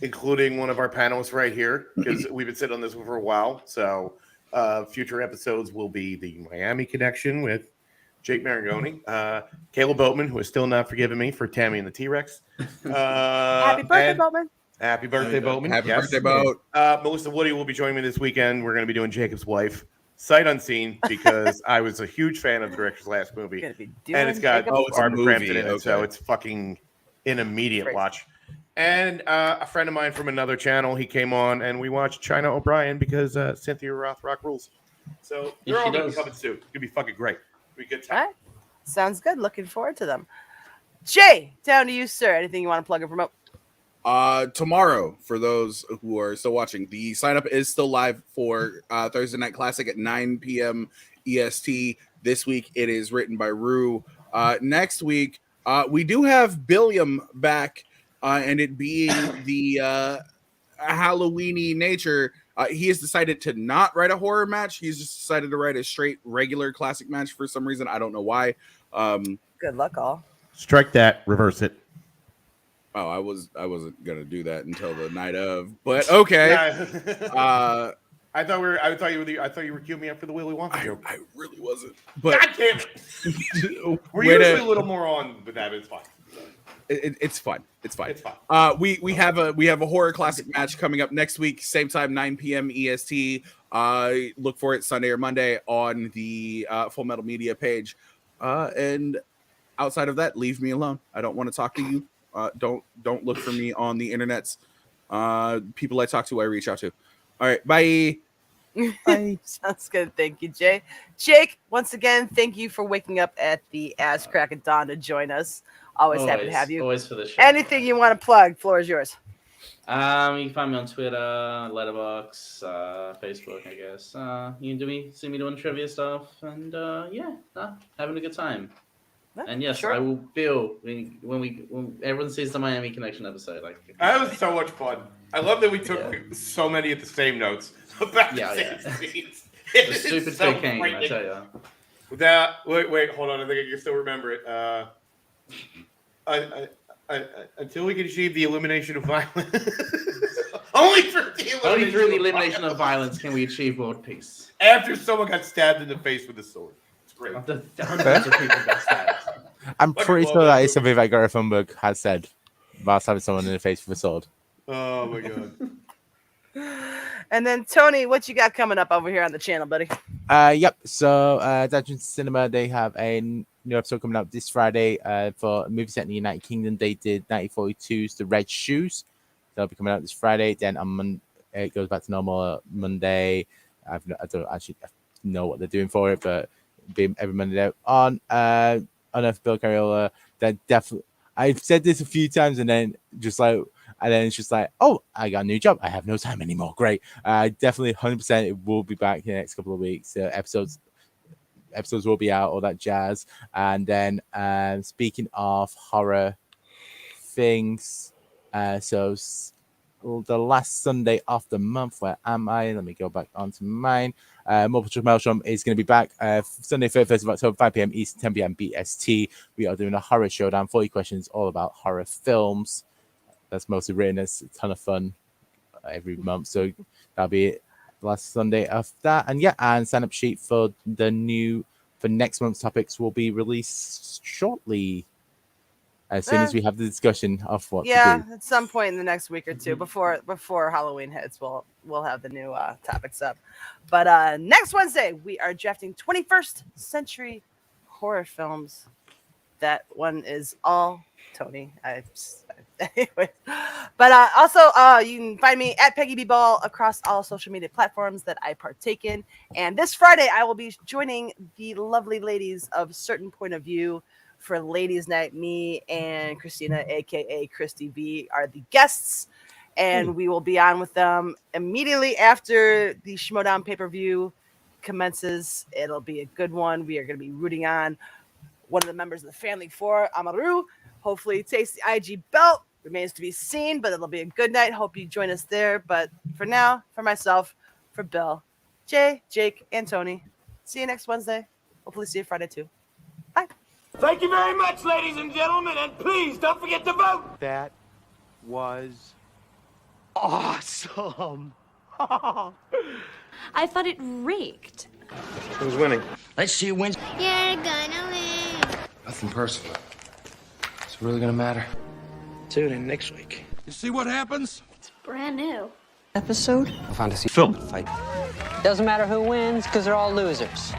Speaker 7: including one of our panelists right here, because we've been sitting on this one for a while. So future episodes will be the Miami connection with Jake Maringoni, Caleb Boatman, who has still not forgiven me for Tammy and the T-Rex.
Speaker 6: Happy birthday, Bowman.
Speaker 7: Happy birthday, Boatman.
Speaker 11: Happy
Speaker 7: Yes.
Speaker 11: birthday, Boat.
Speaker 7: Melissa Woody will be joining me this weekend. We're going to be doing Jacob's Wife, sight unseen, because I was a huge fan of the director's last movie.
Speaker 6: Gonna be
Speaker 7: And
Speaker 6: doing
Speaker 7: it's got
Speaker 6: Jacob's
Speaker 11: it's a
Speaker 7: Barbara
Speaker 11: movie,
Speaker 7: Crampton in it, so
Speaker 11: okay.
Speaker 7: it's fucking an immediate
Speaker 6: Crazy.
Speaker 7: watch. And a friend of mine from another channel, he came on, and we watched China O'Brien because Cynthia Rothrock rules. So they're
Speaker 10: Yes,
Speaker 7: all
Speaker 10: she
Speaker 7: going to be
Speaker 10: does.
Speaker 7: coming soon. It's going to be fucking great. It'll be a good
Speaker 6: All
Speaker 7: time.
Speaker 6: right. Sounds good. Looking forward to them. Jay, down to you, sir. Anything you want to plug or promote?
Speaker 11: tomorrow, for those who are still watching, the sign up is still live for Thursday Night Classic at 9 p.m. EST. This week it is written by Rue. Next week we do have Billiam back, and it being the Halloweeny nature. He has decided to not write a horror match. He's just decided to write a straight regular classic match for some reason. I don't know why.
Speaker 6: Good luck, all.
Speaker 1: Strike that. Reverse it.
Speaker 11: Oh, I wasn't gonna do that until the night of, but okay.
Speaker 7: Yeah. I thought you were queuing me up for the Willy Wonka joke.
Speaker 11: I really wasn't. But
Speaker 7: God damn it! We're usually a little more on with that. But it's fine.
Speaker 11: It's fun. It's fine.
Speaker 7: It's fine.
Speaker 11: We have a horror classic match coming up next week, same time, 9 p.m. EST. Look for it Sunday or Monday on the Full Metal Media page. And outside of that, leave me alone. I don't want to talk to you. Don't look for me on the internets. People I talk to, I reach out to. All right, bye.
Speaker 6: Bye. Sounds good. Thank you, Jay. Jake, once again, thank you for waking up at the ass crack of dawn to join us. Always happy to have you.
Speaker 10: Always for the show.
Speaker 6: Anything you want to plug, floor is yours.
Speaker 10: You can find me on Twitter, Letterboxd, Facebook, I guess. You can see me doing trivia stuff, and having a good time. And yes,
Speaker 6: sure.
Speaker 10: I will feel when everyone sees the Miami Connection episode.
Speaker 7: That was so much fun. I love that we took so many of the same notes about the same scenes.
Speaker 10: The stupid cocaine, I tell you.
Speaker 7: Wait, hold on. I think I can still remember it. Until we can achieve the elimination of violence. Only through the
Speaker 10: elimination of violence can we achieve world peace.
Speaker 7: After someone got stabbed in the face with a sword. It's great.
Speaker 10: Hundreds of people got stabbed.
Speaker 8: I'm pretty sure that is something that Gareth Thunberg has said whilst having someone in the face with a sword.
Speaker 7: Oh my god.
Speaker 6: And then Tony, what you got coming up over here on the channel, buddy?
Speaker 8: Yep. So Dungeon Cinema, they have a new episode coming up this Friday for a movie set in the United Kingdom. They did 1942's The Red Shoes. They'll be coming out this Friday. Then on it goes back to normal Monday. I don't actually know what they're doing for it, but it'll be every Monday there. On Unearthed Bill Cariola, they're definitely. I've said this a few times, and then it's just like, oh, I got a new job. I have no time anymore. Great. Definitely 100% it will be back in the next couple of weeks. Episodes will be out, all that jazz. And then speaking of horror things, so the last Sunday of the month, where am I? Let me go back onto mine. Multiple Maelstrom is going to be back Sunday, 31st of October, 5 p.m. Eastern, 10 p.m. BST. We are doing a horror showdown, 40 questions, all about horror films. That's mostly written. It's a ton of fun every month. So that'll be it last Sunday of that. And sign up sheet for next month's topics will be released shortly. As soon as we have the discussion of what to do.
Speaker 6: At some point in the next week or two before Halloween hits, we'll have the new topics up. But next Wednesday, we are drafting 21st century horror films. That one is all Tony. Anyway. But also, you can find me at Peggy B Ball across all social media platforms that I partake in. And this Friday, I will be joining the lovely ladies of Certain Point of View for Ladies Night. Me and Christina, aka Christy B, are the guests, and we will be on with them immediately after the Schmodown pay-per-view commences. It'll be a good one. We are going to be rooting on one of the members of the family for Amaru. Hopefully he takes the IG belt. Remains to be seen, but it'll be a good night. Hope you join us there. But for now, for myself, for Bill, Jay, Jake, and Tony, see you next Wednesday. Hopefully see you Friday too. Bye.
Speaker 13: Thank you very much, ladies and gentlemen, and please don't forget to vote.
Speaker 2: That was awesome.
Speaker 14: I thought it rigged.
Speaker 2: Who's winning?
Speaker 13: Let's see who wins.
Speaker 14: You're gonna win.
Speaker 2: Nothing personal. It's really gonna matter. Tune in next week.
Speaker 13: You see what happens?
Speaker 14: It's brand new.
Speaker 15: Episode?
Speaker 2: A fantasy
Speaker 13: film
Speaker 2: fight.
Speaker 15: Doesn't matter who wins because they're all losers.